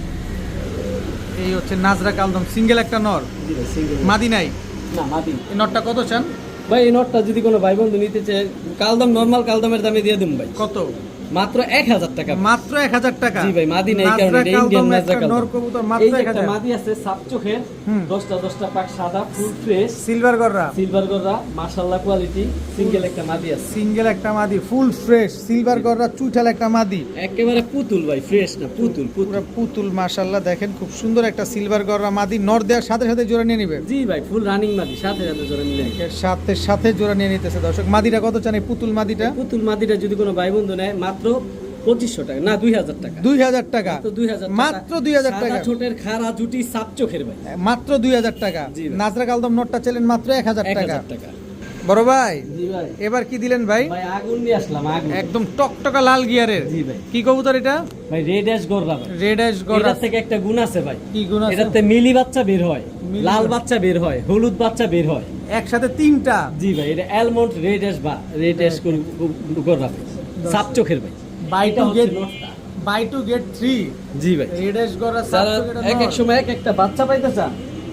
এই হচ্ছে নাজরা কালদম, সিঙ্গেল একটা নর, জি ভাই সিঙ্গেল। মাদি নাই। না মাদি। এই নটটা কত চান? ভাই এই নটটা যদি কোনো ভাই বন্ধু নিতে চায়, কালদম নরমাল কালদমের দামে দিয়ে দিন ভাই। কত? মাত্র 1000 টাকা। মাত্র 1000 টাকা। জি ভাই, মাদি নেই, কারণ নাজরা এটা ইন্ডিয়ান কালদম নাজরা একটা নর কালদম। কবুতর এই মাত্র যে একটা 1000। মাদি আছে সাপ চোখের, হুম। 10টা পাক সাদা, ফুল ফ্রেশ, সিলভার গররা, সিলভার গররা, মাশাআল্লাহ কোয়ালিটি, সিঙ্গেল একটা মাদি আছে। সিঙ্গেল একটা মাদি, ফুল ফ্রেশ সিলভার গররা, চুইঠাল একটা মাদি, একেবারে পুতুল ভাই, ফ্রেশ না পুতুল পুতুল। পুরো পুতুল মাশাআল্লাহ। দেখেন খুব সুন্দর একটা সিলভার গররা মাদি, নর দেওয়ার সাথে সাথে জোড়া নিয়ে নিবে। জি ভাই, ফুল রানিং মাদি, সাথে সাথে জোড়া মিলে। এর সাথে সাথে জোড়া নিয়ে নিতেছে দর্শক। মাদিটা কত চান এই পুতুল মাদিটা? পুতুল মাদিটা যদি কোনো ভাই বন্ধু নেয় মাত্র 2500 টাকা, না 2000 টাকা। 2000 টাকা। তো 2000 টাকা। মাত্র 2000 টাকা। সাদা ছোটের খাড়া জুটি সাপ চোখের ভাই। মাত্র 2000 টাকা। জি ভাই। নাজরা কালদম নটটা চলেন মাত্র 1000 টাকা। 1000 টাকা। বড় ভাই জি ভাই। এবার কি দিলেন ভাই? ভাই আগুন নিয়ে আসলাম, আগুন। একদম টকটকা লাল গিয়ারের। জি ভাই। কি কবুতর এটা? ভাই রেড অ্যাশ গররা ভাই। রেড অ্যাশ গররা। এটার থেকে একটা গুণ আছে ভাই। কি গুণ আছে? এটাতে মিলি বাচ্চা বের হয়, মিলি লাল বাচ্চা বের হয়, হলুদ বাচ্চা বের হয়। একসাথে তিনটা। জি ভাই, এটা অ্যালমন্ড রেড এস বা রেড এস গররা ভাই, সাপ চোখের ভাই। বাই এটা টু হচ্ছে গেট নটটা। বাই টু গেট 3 জি ভাই, রেডেশ গড়া যারা এক এক সময় এক একটা বাচ্চা পাইতে চান,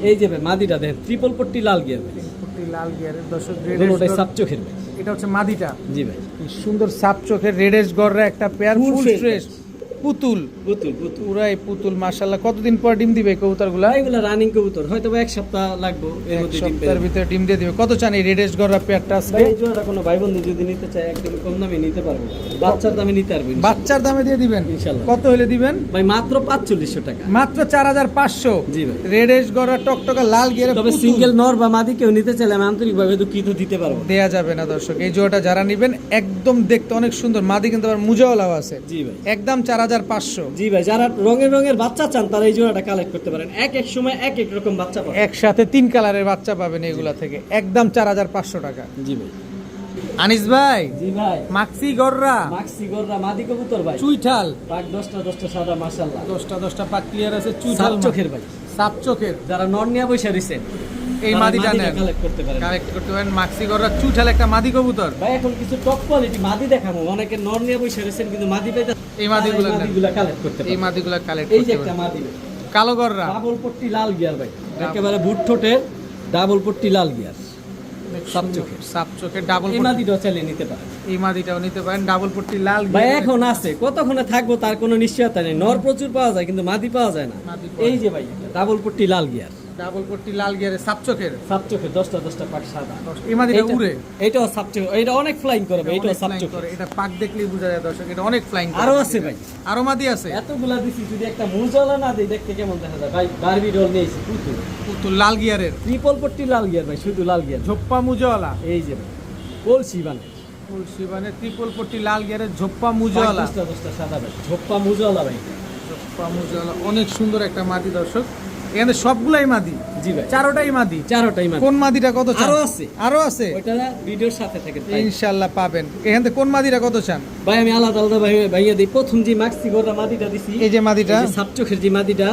এই যে ভাই মাদিটা দেখেন, ট্রিপল পট্টি লাল গিয়ার ভাই, লাল গিয়ারের দর্শক ওটাই সাপ চোখের ভাই। এটা হচ্ছে মাদিটা। জি ভাই, কি সুন্দর সাপ চোখের রেডেশ গড়রা একটা পেয়ার, Full ফুল fresh। ফ্রেশ পুতুল, পুতুল পুতুল। পুরাই পুতুল মাশাআল্লাহ। কতদিন পর ডিম দিবে কবুতরগুলা? এগুলা রানিং কবুতর, হয়তো বা এক সপ্তাহ লাগবে এর এক মধ্যে ডিম পেয়ে সপ্তাহের যাবে। ভিতরে ডিম দিয়ে দিবে। কত চান এই রেডেশ গড়রা পেয়ারটা আজকে? ভাই এই জোড়াটা কোনো ভাই বন্ধু যদি নিতে চায় একদম কম দামে নিতে পারবো, বাচ্চার দামে নিতে পারবেন বাচ্চার দামে দিয়ে দিবেন? ইনশাআল্লাহ। কত হলে দিবেন? ভাই মাত্র 4500 টাকা। মাত্র 4500। জি ভাই, রেডেশ গড়া টকটকা লাল গিয়ারে তবে সিঙ্গেল নর বা মাদি কেউ নিতে চাইলে আমি আন্তরিকভাবে দুঃখিত দিতে পারবো। দেয়া যাবে না দর্শক। এই জোড়াটা যারা নেবেন একদম দেখতে অনেক সুন্দর, মাদি কিন্তু আবার মুজাওয়ালাও আছে। জি ভাই, একদম 4500। জি ভাই, যারা রঙের রঙের বাচ্চা চান তারা এই জোড়াটা কালেক্ট করতে পারেন, এক এক সময় এক এক রকম বাচ্চা পাবেন। একসাথে 3 কালারের বাচ্চা পাবেন এগুলা থেকে, একদম 4500 টাকা। জি ভাই, আনিস ভাই, জি ভাই, মাক্সি গররা মাক্সি গররা মাদি কবুতর ভাই, চুইঠাল পাক 10টা সাদা মাশাআল্লাহ, 10টা পাক ক্লিয়ার আছে। চুইঠাল সাপ চোখের ভাই, সাপ চোখের যারা নর নিয়ে বসে রইছেন এই মাদিটা নেন, কালেক্ট করতে পারেন। কালেক্ট করতে পারেন। মাক্সি গররা চুইঠাল একটা মাদি কবুতর। ভাই এখন কিছু টপ কোয়ালিটি মাদি দেখাবো, অনেকে নর নিয়ে বসে রইছেন কিন্তু মাদি পাইতে, এই মাদিগুলো নেন। মাদিগুলা কালেক্ট করতে এই পারেন। মাদিগুলা কালেক্ট এই যে করতে একটা পারেন। মাদি কালো গররা ডাবল পট্টি লাল গিয়ার ভাই, একেবারে বুট ঠোঁটের ডাবল পট্টি লাল গিয়ার, সাপ চোখের। সাপ চোখের ডাবল এই মাদিটাও চালিয়ে নিতে পারেন। এই মাদিটাও নিতে পারেন, ডাবল পট্টি লাল ভাই গিয়ারের। এখন আছে, কতক্ষণে থাকবো তার কোনো নিশ্চয়তা নেই। নর প্রচুর পাওয়া যায় কিন্তু মাদি পাওয়া যায় না। মাদি পাওয়া এই যে ভাই ডাবল পট্টি লাল গিয়ার, ডাবল পট্টি লাল গিয়ারের সাপ চোখের। সাপ চোখে 10টা পাক সাদা। এই মাদিটা এইটা- উড়ে, এইটাও সাপ চোখে, এটা অনেক ফ্লাইং করে ভাই, এটাও অনেক সাপ flying চোখে। করে। এটা পাক দেখলেই বোঝা যায় দর্শক, এটা অনেক ফ্লাইং করে। আরো আছে ভাই, আরো মাদি আছে। এতগুলা দিছি, যদি একটা মুজলা না দিই দেখতে কেমন দেখা যায় ভাই। বারবি ডল নিয়েছি পুতুল, পুতুল লাল গিয়ারের, ট্রিপল পট্টি লাল গিয়ার ভাই, শুধু লাল গিয়ার। ঝোপ্পা মুজাওয়ালা। এই যে ভাই কলসি বানে তুলসীবানের ট্রিপল পট্টি লাল গিয়ারের ঝোপ্পা মুজাওয়ালা। 10টা সাদা ভাই, ঝোপ্পা মুজলা ভাই। ঝোপ্পা মুজাওয়ালা অনেক সুন্দর একটা মাদি দর্শক। এখানে সবগুলাই মাদি, জি ভাই, চারোটাই মাদি। চারোটাই মানে কোন মাদিটা কত চান? আরো আছে, আরো আছে, ওইটা ভিডিওর সাথে থাকে তাই। ইনশাআল্লাহ পাবেন। এখান থেকে কোন মাদিটা কত চান? ভাই আমি আলাদা আলাদা ভাইয়া দিই। প্রথম যে মাক্সি গোরা মাদিটা দিছি, এই যে মাদিটা এই যে সাপচোখের যে মাদিটা,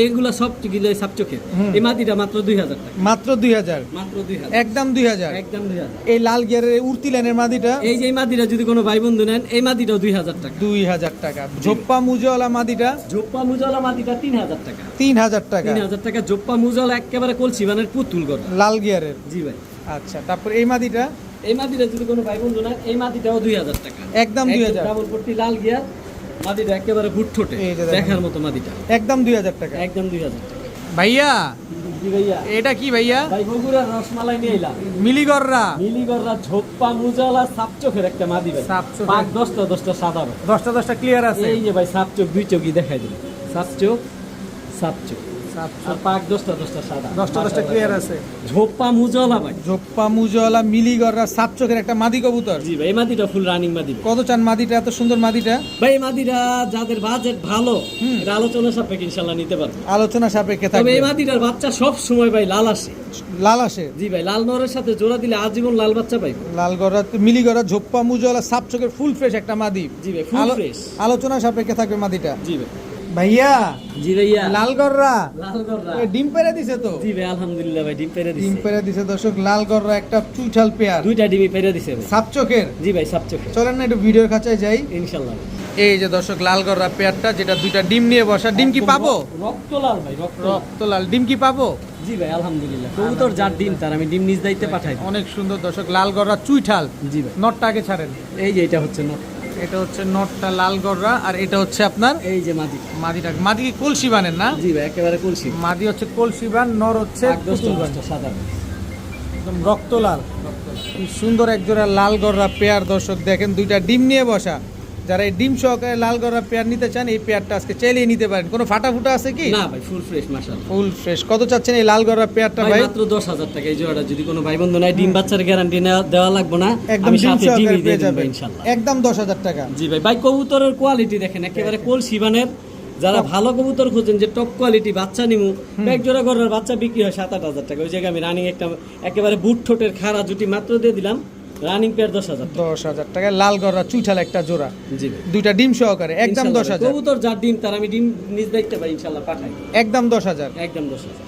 এইগুলা সব গিলে সাপচোখের। হুম। এই মাদিটা মাত্র 2000 টাকা, মাত্র 2000, মাত্র 2000, একদম 2000। একদম 2000। এই লাল গিয়ারের উর্তি লাইনের মাদিটা এই যে এই মাদিটা যদি কোনো ভাই বন্ধু নেন, এই মাদিটাও 2000 টাকা। 2000 টাকা। ঝোপ্পা মুজাওয়ালা মাদিটা জোপ্পা মুজালা মাদিটা 3000 টাকা, 3000 টাকা। 3000 টাকা। জোপ্পা মুজালা একেবারে কলসি বানের পুতুল গড়া। লাল গিয়ারের। জি ভাই, আচ্ছা, তারপর এই মাদিটা এই মাদিটা যদি কোনো ভাই বন্ধু নেন, এই মাদিটাও 2000 টাকা, একদম 2000, ডাবল পট্টি লাল গিয়ার মাদিটা, একেবারে বুট ঠোঁটে এই যে দেখেন। দেখার মতো মাদিটা, একদম 2000 টাকা। একদম 2000 টাকা। ভাইয়া জি ভাইয়া, এটা কি ভাইয়া? ভাই বগুড়ার রসমালাই নিয়ে এলাম। মিলিগররা মিলিগররা ঝোপ্পা মুজালা সাপচোখের একটা মাদি ভাই, সাপচোখের। পাক 10টা সাদা ভাই। 10টা ক্লিয়ার আছে। এই যে ভাই সাপচোখ, দুই চোখই দেখাই দিল, সাপচোখ সাপচোখ, আর পাক 10টা সাদা, 10টা ক্লিয়ার আছে। ঝোপ্পা মুজালা ভাই। ঝোপ্পা মুজাওয়ালা মিলিগররা সাপ চোখের একটা মাদি কবুতর। জি ভাই, এই মাদিটা ফুল রানিং মাদি ভাই। কত চান মাদিটা? এত সুন্দর মাদিটা ভাই এই মাদিটা যাদের বাজেট ভালো, হুম। এটা আলোচনা সাপেক্ষে ইনশাআল্লাহ নিতে পারবে। আলোচনা সাপেক্ষে তবে থাকবে। এই মাদিটার বাচ্চা সব সময় ভাই লাল আসে। লাল আসে। জি ভাই, লাল নরের সাথে জোড়া দিলে আজীবন লাল বাচ্চা পাই। লাল গররা মিলিগররা ঝোপ্পা মুজাওয়ালা সাপ চোখের ফুল ফ্রেশ একটা মাদি। জি ভাই, ফুল ফ্রেশ। আলোচনা সাপেক্ষে থাকবে মাদিটা। জি ভাই, ভাইয়া জি ভাইয়া, লাল গররা লাল গররা। ডিম পেরে দিছে তো? জি ভাই, আলহামদুলিল্লাহ ভাই, ডিম পেরে ডিম দিছে। পেরে দিছে দর্শক। লাল গররা একটা চুইঠাল পেয়ার, দুইটা ডিমই পেরে দিছে ভাই। সাপ চোখের। জি ভাই, সাপচোখে চলেন না একটু ভিডিওর কাছে যাই। ইনশাআল্লাহ। এই যে দর্শক লাল গররা পেয়ারটা, যেটা দুইটা ডিম নিয়ে বসা। ডিম কি পাবো? রক্ত লাল ভাই, রক্ত লাল। রক্ত লাল ডিম কি পাবো? জি ভাই, আলহামদুলিল্লাহ। কবুতর যার ডিম তার আমি ডিম নিজ দায়িত্বে পাঠাই। অনেক সুন্দর দর্শক লাল গররা চুইঠাল। জি ভাই, নটটা আগে ছাড়েন। এই যে এটা হচ্ছে নট, এটা হচ্ছে নটটা লাল গররা, আর এটা হচ্ছে আপনার এই যে মাদি। মাদিটা। মাদি কি কলসি বানেন না? জি ভাই, একেবারে কলসি। মাদি হচ্ছে কলসি বান, নর হচ্ছে পাক 10টা পুতুল বান। সাদা। একদম রক্ত লাল। কি সুন্দর একজোড়া লাল গররা পেয়ার দর্শক, দেখেন দুইটা ডিম নিয়ে বসা। যারা এই ডিম সহকারে লাল গররা পেয়ার নিতে চান, এই পেয়ারটা আজকে চাইলেই নিতে পারেন। কোনো ফাটা ফুটা আছে কি? না ভাই, ফুল ফ্রেশ মাশাআল্লাহ। Full fresh. কত চাচ্ছেন এই লাল গররা পেয়ারটা ভাই ভাই? মাত্র 10,000 টাকা এই জোড়াটা। যদি কোনো ভাই বন্ধু নাই, ডিম বাচ্চার গ্যারান্টি দেওয়া লাগবে না, একদম আমি ডিম সাথে সহকারে ডিমই দিয়ে পেয়ে দেব যাবেন। ইনশাআল্লাহ। একদম 10,000 টাকা। জি ভাই, ভাই কবুতরের কোয়ালিটি দেখেন, একেবারে কোল শিবানের। যারা ভালো কবুতর খুঁজেন, যে টপ কোয়ালিটি বাচ্চা নিমু, এক জোড়া গরুর বাচ্চা বিক্রি হয় 7-8 হাজার টাকা। ওই জায়গায় আমি রানিং একটা একেবারে বুট ঠোঁটের খাড়া জুটি মাত্র দিয়ে দিলাম, রানিং পেয়ার 10,000 টাকা। 10,000 টাকা লাল গররা চুইঠাল একটা জোড়া, জি ভাই, দুইটা ডিম সহকারে একদম ইনশাআল্লাহ 10,000। কবুতর যার ডিম তার আমি ডিম নিজ দায়িত্বে ভাই ইনশাআল্লাহ পাঠাই, একদম 10,000। একদম 10,000।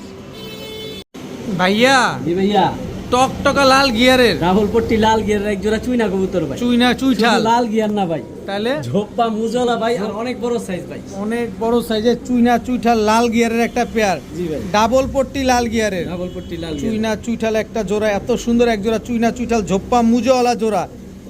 ভাইয়া জি ভাইয়া, টকটকা লাল গিয়ারের রাহুল পট্টি লাল গিয়ারের এক জোড়া চুইনা কবুতর ভাই। চুইঠাল শুধু লাল গিয়ার না ভাই, তাহলে ঝোপ্পা মুজলা ভাই, আর অনেক বড় সাইজ ভাই। অনেক বড় সাইজের চুইঠাল লাল গিয়ারের একটা পেয়ার, জি ভাই, ডাবল পট্টি লাল গিয়ারের রাহুল পট্টি লাল গিয়ার। চুইঠাল একটা জোড়া, এত সুন্দর এক জোড়া চুইঠাল ঝোপ্পা মুজওয়ালা জোড়া,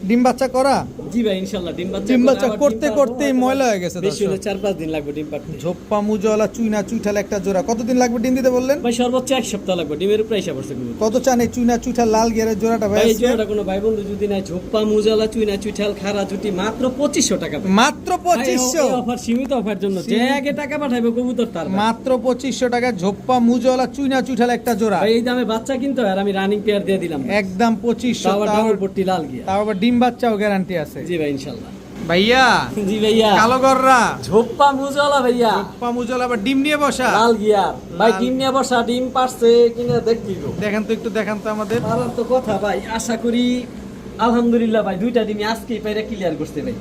ডিম বাচ্চা করা। জি ভাই, ইনশাআল্লাহ ডিম বাচ্চা ডিম বাচ্চা আবার করতে ডিম করতেই পারবো। ময়লা হয়ে গেছে বেশি হলে দর্শক। 4-5 দিন লাগবে ডিম পারতে। ঝোপ্পা মুজওয়ালা চুইঠাল একটা জোড়া, কতদিন লাগবে ডিম দিতে বললেন? ভাই সর্বোচ্চ 1 সপ্তাহ লাগবে, ডিমের উপরে এসে পড়ছে কবুতর। কত চান এই চুইঠাল লাল গিয়ারের জোড়াটা ভাই ভাই এই আজকে? জোড়াটা কোনো ভাই বন্ধু যদি নাই, ঝোপ্পা মুজলা চুইঠাল খাড়া জুটি মাত্র 2500 টাকা ভাই। মাত্র 2500, ভাই, এই অফার সীমিত অফার জন্য, যে আগে টাকা পাঠাবে কবুতর তার ভাই। মাত্র 2500 টাকা ঝোপ্পা মুজওয়ালা চুইঠাল একটা জোড়া, ভাই এই দামে বাচ্চা কিনতে হয়, আর আমি রানিং পেয়ার দিয়ে দিলাম ভাই। একদম 2500। তাও আবার ডাবল পট্টি লাল গিয়া। তাও আবার ডিম বাচ্চাও গ্যারান্টি আছে। জি ভাই ইনশাআল্লাহ। ভাইয়া জি ভাইয়া, কালো গররা ঝোপ্পা মুজলা ভাইয়া, ঝোপ্পা মুজওয়ালা আবার ডিম নিয়ে বসা। লাল গিয়া ভাই, লাল। ডিম নিয়ে বসা, ডিম পারছে কিনা দেখবি গো। দেখেন তো একটু, দেখান তো আমাদের। পারার তো কথা ভাই, আশা করি আলহামদুলিল্লাহ ভাই, দুইটা ডিম আজকেই পাইরা ক্লিয়ার করতে ভাই।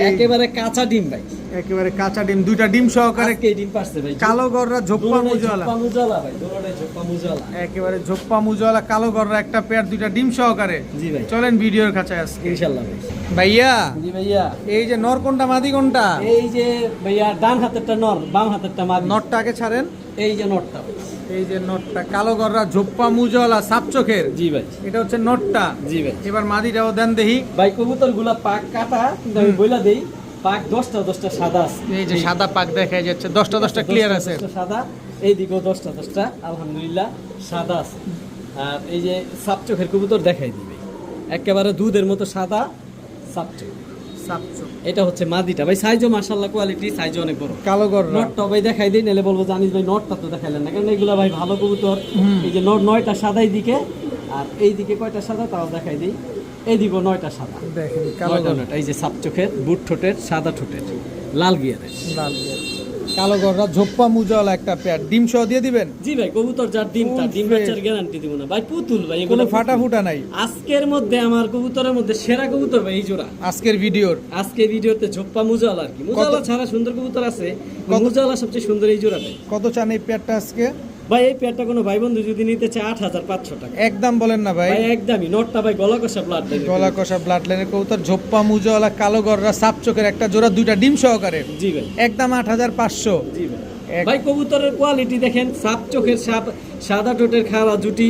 একেবারে কাঁচা ডিম ভাই, একেবারে কাঁচা ডিম, দুইটা ডিম সহকারে আজকেই ডিম পারছে ভাই। কালো গররা ঝোপ্পা মুজওয়ালা, ঝোপ্পা মুজলা ভাই, দুটোটাই ঝোপ্পা মুজলা। একেবারে ঝোপ্পা মুজওয়ালা কালো গররা একটা পেয়ার, দুইটা ডিম সহকারে। জি ভাই চলেন ভিডিওর কাছে আজকে। ইনশাআল্লাহ ভাই। ভাইয়া জি ভাইয়া, এই যে নর কোনটা মাদি কোনটা? এই যে ভাইয়া ডান হাতেরটা নর, বাম হাতেরটা মাদি। নটটাকে ছাড়েন, এই যে নটটা ভাই। এই যে নটটা কালো গররা ঝোপ্পা মুজওয়ালা সাপ চোখের, জি ভাই, এটা হচ্ছে নটটা। জি ভাই। এবার মাদিটাও দেন দেখি। ভাই কবুতর গুলা পাক কাটা, কিন্তু আমি বইলা দেই পাক 10টা সাদা আছে। এই যে সাদা পাক দেখা যাচ্ছে, 10টা ক্লিয়ার আছে। 10টা সাদা, এইদিকেও 10টা আলহামদুলিল্লাহ সাদা আছে। আর এই যে সাপ চোখের কবুতর দেখাই দিবে, একেবারে দুধের মতো সাদা সাপ চোখ। সাপ চোখ এটা হচ্ছে মাদিটা ভাই, সাইজও মাশাআল্লাহ কোয়ালিটি, সাইজও অনেক বড়। কালো গররা। নটটা ভাই দেখাই দিই, নাহলে বলবো জানিস ভাই নটটা তো দেখাইলেন না, কারণ এগুলা ভাই ভালো কবুতর। এই যে নট 9টা সাদাই দিকে, আর এই দিকে কয়টা সাদা তাও দেখাই দিই, এইদিকেও 9টা সাদা। দেখেন কালো 9টা গররা, নট, এই যে সাপ চোখের, বুট ঠোঁটের, সাদা ঠোঁটের, লাল গিয়ারের। লাল গিয়ার। কালো গররা ঝোপ্পা মুজওয়ালা একটা পেয়ার, ডিম সহ দিয়ে দিবেন। জি ভাই, কবুতর যার ডিম তার, ডিম Full বাচ্চার গ্যারান্টি দিব না ভাই। পুতুল ভাই, কোনো এগুলো ফাটা ফুটা নাই। আজকের মধ্যে আমার কবুতরের মধ্যে সেরা কবুতর ভাই এই জোড়া। আজকের ভিডিওর আজকে ভিডিওতে ঝোপ্পা মুজালা, আর কি মুজালা ছাড়া সুন্দর কবুতর আছে, কত? মুজালা সবচেয়ে সুন্দর এই জোড়া ভাই। কত চান এই পেয়ারটা আজকে? ভাই এই পেয়ারটা কোনো ভাই বন্ধু যদি নিতে চায় 8500 টাকা। একদম বলেন না ভাই। ভাই একদমই, নটটা ভাই গলা কষা ব্লাড লাইন। গলা কষা ব্লাড লাইনের কবুতর, ঝোপ্পা মুজওয়ালা কালো গররা সাপ চোখের একটা জোড়া, দুইটা ডিম সহকারে, জি ভাই, একদম 8500। জি ভাই। এক- ভাই কবুতরের কোয়ালিটি দেখেন, সাপ চোখের, সাদা ঠোঁটের খাড়া জুটি,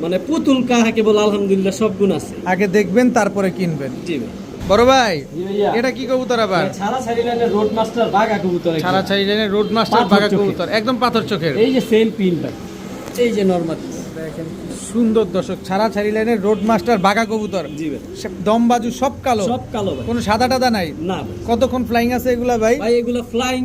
মানে পুতুল কাহাকে বলে আলহামদুলিল্লাহ সব গুণ আছে। আগে দেখবেন তারপরে কিনবেন। জি ভাই। বড় ভাই জি ভাইয়া, এটা কি কবুতর আবার? ছাড়া ছাড়ি লাইনের রোড মাস্টার বাঘা কবুতর। ছাড়া ছাড়ি লাইনের রোড মাস্টার পাথর বাঘা চোখের। কবুতর, একদম পাথর চোখের। এই যে সেম পিন ভাই, এই যে নরমাল। দেখেন কি সুন্দর দর্শক, ছাড়া ছাড়ি লাইনের রোড মাস্টার বাঘা কবুতর, জি ভাই, সব দম বাজু সব কালো, সব কালো ভাই। কোনো সাদা টাদা নাই। না ভাই, কতক্ষণ ফ্লাইং আছে এগুলা ভাই? ভাই এগুলো ফ্লাইং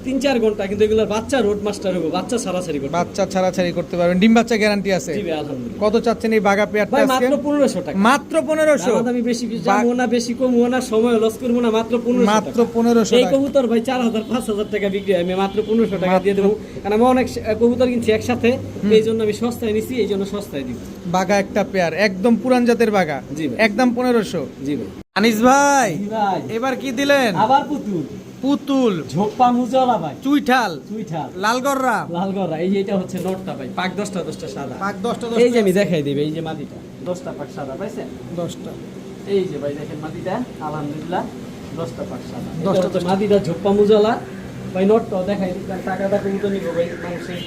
3-4 ঘন্টা, কিন্তু এগুলোর বাচ্চা রোড মাস্টার হবে, বাচ্চা ছাড়াছাড়ি করবে। বাচ্চা ছাড়াছাড়ি করতে পারবেন, ডিম বাচ্চা গ্যারান্টি আছে। জি ভাই আলহামদুলিল্লাহ। কত চাচ্ছেন এই বাঘা পেয়ারটা ভাই আজকে? মাত্র 1500 টাকা। মাত্র 1500। আমি বেশি যাবো না, বেশি কমবো না, সময় লস করবো না, মাত্র 1500 মাত্র টাকা। 1500 এই টাকা। কবুতর ভাই 4000-5000 টাকা বিক্রি হয়, আমি মাত্র 1500 টাকা দিয়ে দেবো, কারণ আমি অনেক কবুতর কিনছি একসাথে, এই জন্য আমি সস্তায় নিছি, এই জন্য সস্তায় দিব। বাঘা একটা পেয়ার, একদম পুরান জাতের বাঘা, জি ভাই। একদম 1500। জি ভাই। আনিস ভাই জি ভাই, এবার কি দিলেন? আবার পুতুল, পুতুল, ঝোপ্পা মুজলা ভাই, চুইঠাল, চুইঠাল, লালগররা, লালগড়া। এই যে এটা হচ্ছে নটটা ভাই, পাক 10টা সাদা। পাক 10টা এই যে আমি দেখাই দিবে, এই যে মাদিটা 10টা পাক সাদা পাইছেন। 10টা। এই যে ভাই দেখেন মাদিটা, আলহামদুলিল্লাহ 10টা পাক সাদা। 10টা 10টা মাদিটা ঝোপ্পা মুজলা ভাই, নটটাও দেখাই দিই, কারণ টাকাটা কিন্তু নিব ভাই, মানুষের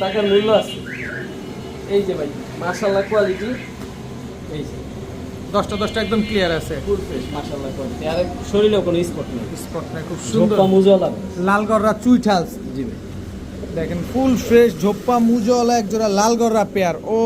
টাকার মূল্য আছে। এই যে ভাই মাশাআল্লাহ কোয়ালিটি, এই যে 10টা একদম ক্লিয়ার আছে, ফুল ফ্রেশ মাশাআল্লাহ কোয়ালিটি, আর শরীরেও কোনো স্পট নেই। স্পট নাই, খুব সুন্দর। ঝোপ্পা মুজলা ভাই। লালগররা চুইঠাল, জি ভাই, দেখেন ফুল ফ্রেশ ঝোপ্পা মুজওয়ালা এক জোড়া লালগররা পেয়ার। ও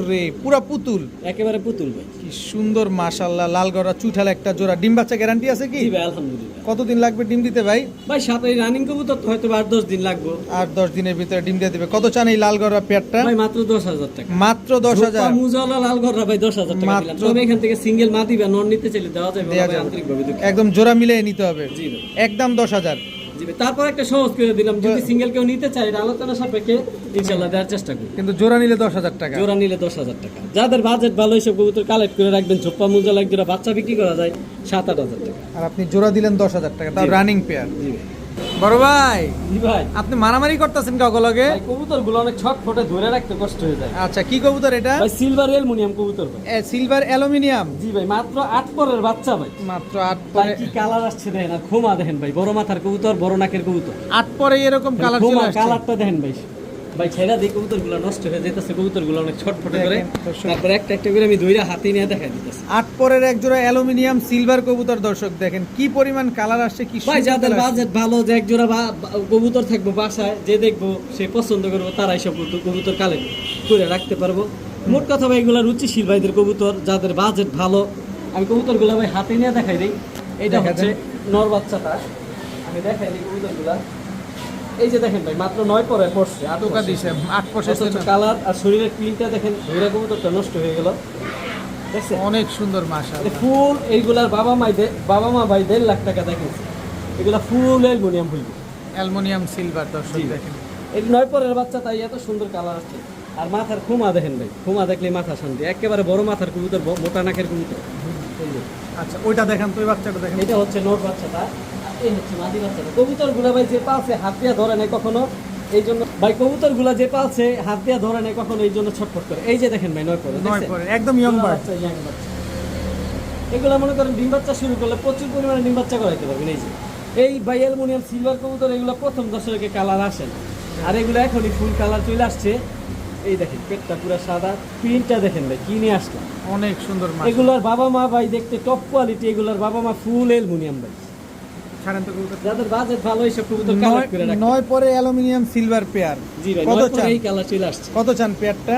রে পুরা পুতুল, একেবারে পুতুল ভাই। কি সুন্দর মাশাআল্লাহ। লালগররা চুইঠাল একটা জোড়া, ডিম বাচ্চা গ্যারান্টি আছে কি? জি ভাই আলহামদুলিল্লাহ। কতদিন লাগবে ডিম দিতে ভাই? ভাই সাথে রানিং কবুতর তো হয়তো 8-10 দিন লাগবে। 8-10 দিনের ভিতরে ডিম দিয়ে দিবে। কত চান এই লালগররা পেয়ারটা? ভাই মাত্র 10,000 টাকা। মাত্র ঝোপ্পা 10,000। মুজলা লালগড়রা ভাই 10,000 টাকা দিলাম। মাত্র- তবে এখান থেকে সিঙ্গেল মাদি বা নন নিতে চাইলে দেওয়া যাবে, দেয়া ভাই যাবে। আন্তরিকভাবে দুঃখিত। একদম জোড়া মিলিয়ে নিতে হবে, জি ভাই, একদম 10,000। জি ভাই। তারপর একটা সহজ করে দিলাম, যদি সিঙ্গেল কেউ নিতে চায় এটা আলোচনা সাপেক্ষে ইনশাআল্লাহ দেওয়ার চেষ্টা করি। কিন্তু জোড়া নিলে 10,000 টাকা। জোড়া নিলে 10,000 টাকা। যাদের বাজেট ভালো এইসব কবুতর কালেক্ট করে রাখবেন, ঝোপ্পা মুজলা এক জোড়া বাচ্চা বিক্রি করা যায় 7-8 হাজার টাকা। আর আপনি জোড়া দিলেন 10,000 টাকা, তাও জি। Running pair. জি ভাই। বড় ভাই জি ভাই আপনি মারামারি করতেছেন কাউকে লগে? ভাই কবুতর গুলো অনেক ছটফটে ধরে রাখতে কষ্ট হয়ে যায়। আচ্ছা কি কবুতর এটা? ভাই সিলভার অ্যালুমিনিয়াম কবুতর ভাই। Silver aluminium. জি ভাই মাত্র 8 পরের বাচ্চা ভাই। মাত্র 8 ভাই পরে। কি কালার আসছে দেখেন, আর খোমা দেখেন ভাই, বড় মাথার কবুতর, বড় নাকের কবুতর। 8 পরে এরকম কালার চলে আসছে। কালারটা দেখেন ভাই, ভাই ছেড়া দিয়ে কবুতরগুলো নষ্ট হয়ে যাইতেছে, কবুতরগুলো অনেক ছটফটে করে। দেখেন, দর্শক। তারপর একটা একটা করে আমি ধইরা হাতে নিয়ে দেখাই দিতেছি। 8 পরের এক জোড়া অ্যালুমিনিয়াম সিলভার কবুতর দর্শক দেখেন কি পরিমাণ কালার আসছে, কি ভাই সুন্দর যাদের colour আসছে। বাজেট ভালো, যে এক জোড়া কবুতর থাকবো বাসায়, যে দেখবো সে পছন্দ করবো, তারাই সব কবুতর কালেক্ট করে রাখতে পারবো। মোট কথা ভাই এগুলা রুচিশীল ভাইদের কবুতর, যাদের বাজেট ভালো। আমি কবুতরগুলো ভাই হাতে নিয়ে দেখাই দিই। এইটা দেখা হচ্ছে দেন। নর বাচ্চাটা, আমি দেখাই দিই কবুতরগুলা। এই যে দেখেন ভাই মাত্র 9 পরে পড়ছে, টোকা দিছে 8 পরে। কালার আর শরীরের প্রিন্টটা দেখেন, ধইরা কবুতরটা নষ্ট হয়ে গেল, দেখছেন? অনেক সুন্দর মাশাআল্লাহ। ফুল এইগুলার বাবা মা ভাই 1.5 লাখ টাকা দেখেছে। এগুলা ফুল অ্যালুমিনিয়াম হইল, অ্যালুমিনিয়াম সিলভার দর্শক দেখেন। এই 9 পরের বাচ্চা, তাই এত সুন্দর কালার আছে। আর মাথার খুমা দেখেন ভাই, খুমা দেখলে মাথা শান্তি, একেবারে বড় মাথার কবুতর, মোটা নাকের কবুতর। এই যে, আচ্ছা ওইটা দেখেন তো, ওই বাচ্চাটা দেখেন। এটা হচ্ছে নোট বাচ্চাটা, আর এই হচ্ছে মাদি বাচ্চাটা। কবুতর গুলা ভাই যে পালছে হাত দিয়ে ধরে নেই কখনো, এই জন্য ভাই কবুতর গুলা যে পালছে হাত দিয়ে ধরে নেই কখনো, এই জন্য ছটফট করে। এই যে দেখেন ভাই 9 পরে, 9 দেখছেন? পরে একদম ইয়ং বার্ড। বাচ্চা, young বাচ্চা। এগুলা মনে করেন ডিম বাচ্চা শুরু করলে প্রচুর পরিমাণে ডিম বাচ্চা করাইতে পারবেন। এই যে এই বাই অ্যালুমিনিয়াম সিলভার কবুতর, এগুলো প্রথম দশকে কালার আসে না, আর এগুলো এখনই ফুল কালার চলে আসছে। এই দেখেন পেটটা পুরো সাদা, প্রিন্টটা দেখেন ভাই কি নিয়ে আসলাম। অনেক সুন্দর মাছ। এগুলার বাবা মা ভাই দেখতে টপ কোয়ালিটি, এগুলার বাবা মা ফুল অ্যালুমিনিয়াম ভাই। ছাড়েন তো কবুতর। যাদের বাজেট ভালো, এইসব কবুতর কালেক্ট করে রাখেন। 9 পরে অ্যালুমিনিয়াম সিলভার পেয়ার। জি ভাই, কত 9 পরে চান? এই কালার চলে আসছে। কত চান পেয়ারটা?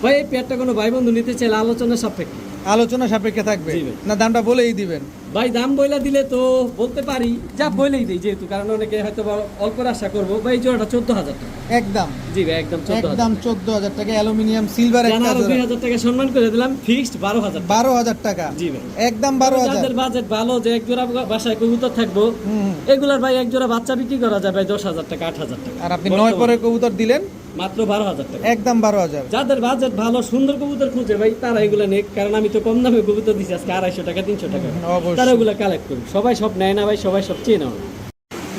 ভাই এই পেয়ারটা কোনো ভাই বন্ধু নিতে চাইলে আলোচনা সাপেক্ষে। আলোচনা সাপেক্ষে থাকবে জি ভাই। না, দামটা বলেই দিবেন? ভাই দাম বইলা দিলে তো বলতে পারি, যা বলেই দিই, যেহেতু কারণ অনেকে হয়তো বা অল্প আশা করবো। ভাই জোড়াটা 14,000 টাকা। একদম জি ভাই একদম 14,000। একদম 14,000 টাকা অ্যালুমিনিয়াম সিলভার একটা আরো জোড়া। 2,000 টাকা সম্মান করে দিলাম, ফিক্সড 12,000 টাকা। 12,000 টাকা। জি ভাই একদম 12,000। যাদের বাজেট ভালো, যে এক জোড়া বাসায় কবুতর থাকবো, হুম। এগুলার ভাই এক জোড়া বাচ্চা বিক্রি করা যায় ভাই 10,000 টাকা, 8,000 টাকা। আর আপনি 9 পরে কবুতর দিলেন মাত্র 12,000 টাকা। একদম 12,000। যাদের বাজেট ভালো, সুন্দর কবুতর খুঁজে ভাই, তারা এগুলা নেই। কারণ আমি তো কম দামে কবুতর দিচ্ছি আজকে 250 টাকা, 300 টাকা। অবশ্যই। তারা ওগুলা কালেক্ট করুন। সবাই সব নেয় না ভাই, সবাই সব চেয়ে নেওয়া।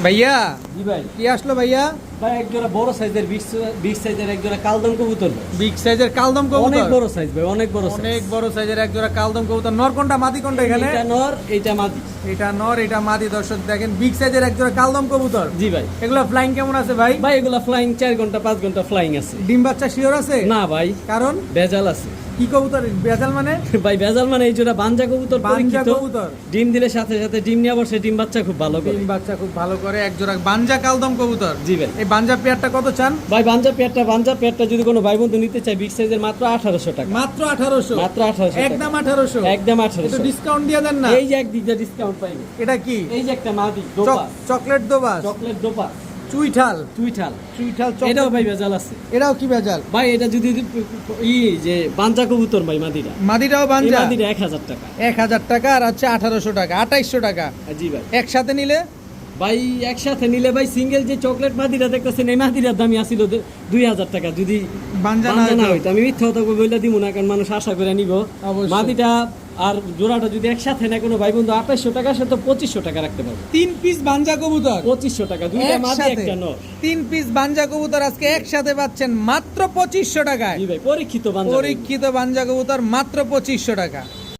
ভাইয়া জি ভাই, কি আসলো ভাইয়া? ভাই এক জোড়া বড় সাইজের, বিগ সাইজের এক জোড়া কালদম কবুতর ভাই। বিগ সাইজের কালদম অনেক কবুতর। বড় সাইজ ভাই, অনেক বড় সাইজ। অনেক বড় সাইজের এক জোড়া কালদম কবুতর। নর কোনটা মাদি কোনটা এখানে? এটা নর, এটা মাদি। এটা নর, এটা মাদি দর্শক দেখেন। বিগ সাইজের এক জোড়া কালদম কবুতর। জি ভাই। এগুলা ফ্লাইং কেমন আছে ভাই? ভাই এগুলা ফ্লাইং 4 ঘন্টা 5 ঘন্টা ফ্লাইং আছে। ডিম বাচ্চা শিওর আছে? না ভাই, কারণ ভেজাল আছে। কি কবুতর বেজাল মানে? ভাই ভেজাল মানে এই জোড়া বাঞ্জা কবুতর, বাঞ্জা পরীক্ষিত। কবুতর। ডিম দিলে সাথে সাথে ডিম নিয়ে বসে, ডিম বাচ্চা খুব ভালো করে। ডিম বাচ্চা খুব ভালো করে এক জোড়া বাঞ্জা কালদম কবুতর। জি ভাই। এই বাঞ্জা পেয়ারটা কত চান? ভাই বাঞ্জা পেয়ারটা যদি কোনো ভাই বন্ধু নিতে চায় বিগ সাইজের, মাত্র 1800 টাকা। মাত্র 1800। মাত্র 1800 টাকা। একদম 1800। একদম একটু 1800। ডিসকাউন্ট দিয়ে দেন না। এই যে এক দিকটা ডিসকাউন্ট পাইবে। এটা কি? এই যে একটা মাদি দোপা, চকলেট দোবাস, চকলেট দোপা, চুইঠাল, টুইঠাল, চুইঠাল এটাও চকলেট। ভাই ভেজাল আছে। এটাও কি ভেজাল? ভাই এটা যদি যে বাঞ্জা কবুতর ভাই মাদিটা, মাদিটাও এই বাঞ্জা। মাদিটা 1000 টাকা। 1000 টাকা আর হচ্ছে 1800 টাকা, 2800 টাকা। জি ভাই। একসাথে নিলে ভাই একসাথে নিলে ভাই সিঙ্গেল যে চকলেট মাদিরা দেখতেছেন, এই মাদিরার দামই আসিল 2000 টাকা। যদি বাঞ্জা না বাঞ্জা না হইতো। হইতো, আমি মিথ্যা কথা বলে দিব না, কারণ মানুষ আশা করে নিব। অবশ্যই। মাদিটা আর জোড়াটা যদি একসাথে নেয় কোনো ভাই বন্ধু 2800 টাকা, সে তো 2500 টাকা রাখতে পারবে। 3 পিস বাঞ্জা কবুতর 2500 টাকা, দুইটা মাদি একসাথে। একটা নর। 3 পিস বাঞ্জা কবুতর আজকে একসাথে পাচ্ছেন মাত্র 2500 টাকায়। জি ভাই, পরীক্ষিত বাঞ্জা। পরীক্ষিত বাঞ্জা কবুতর মাত্র 2500 টাকা।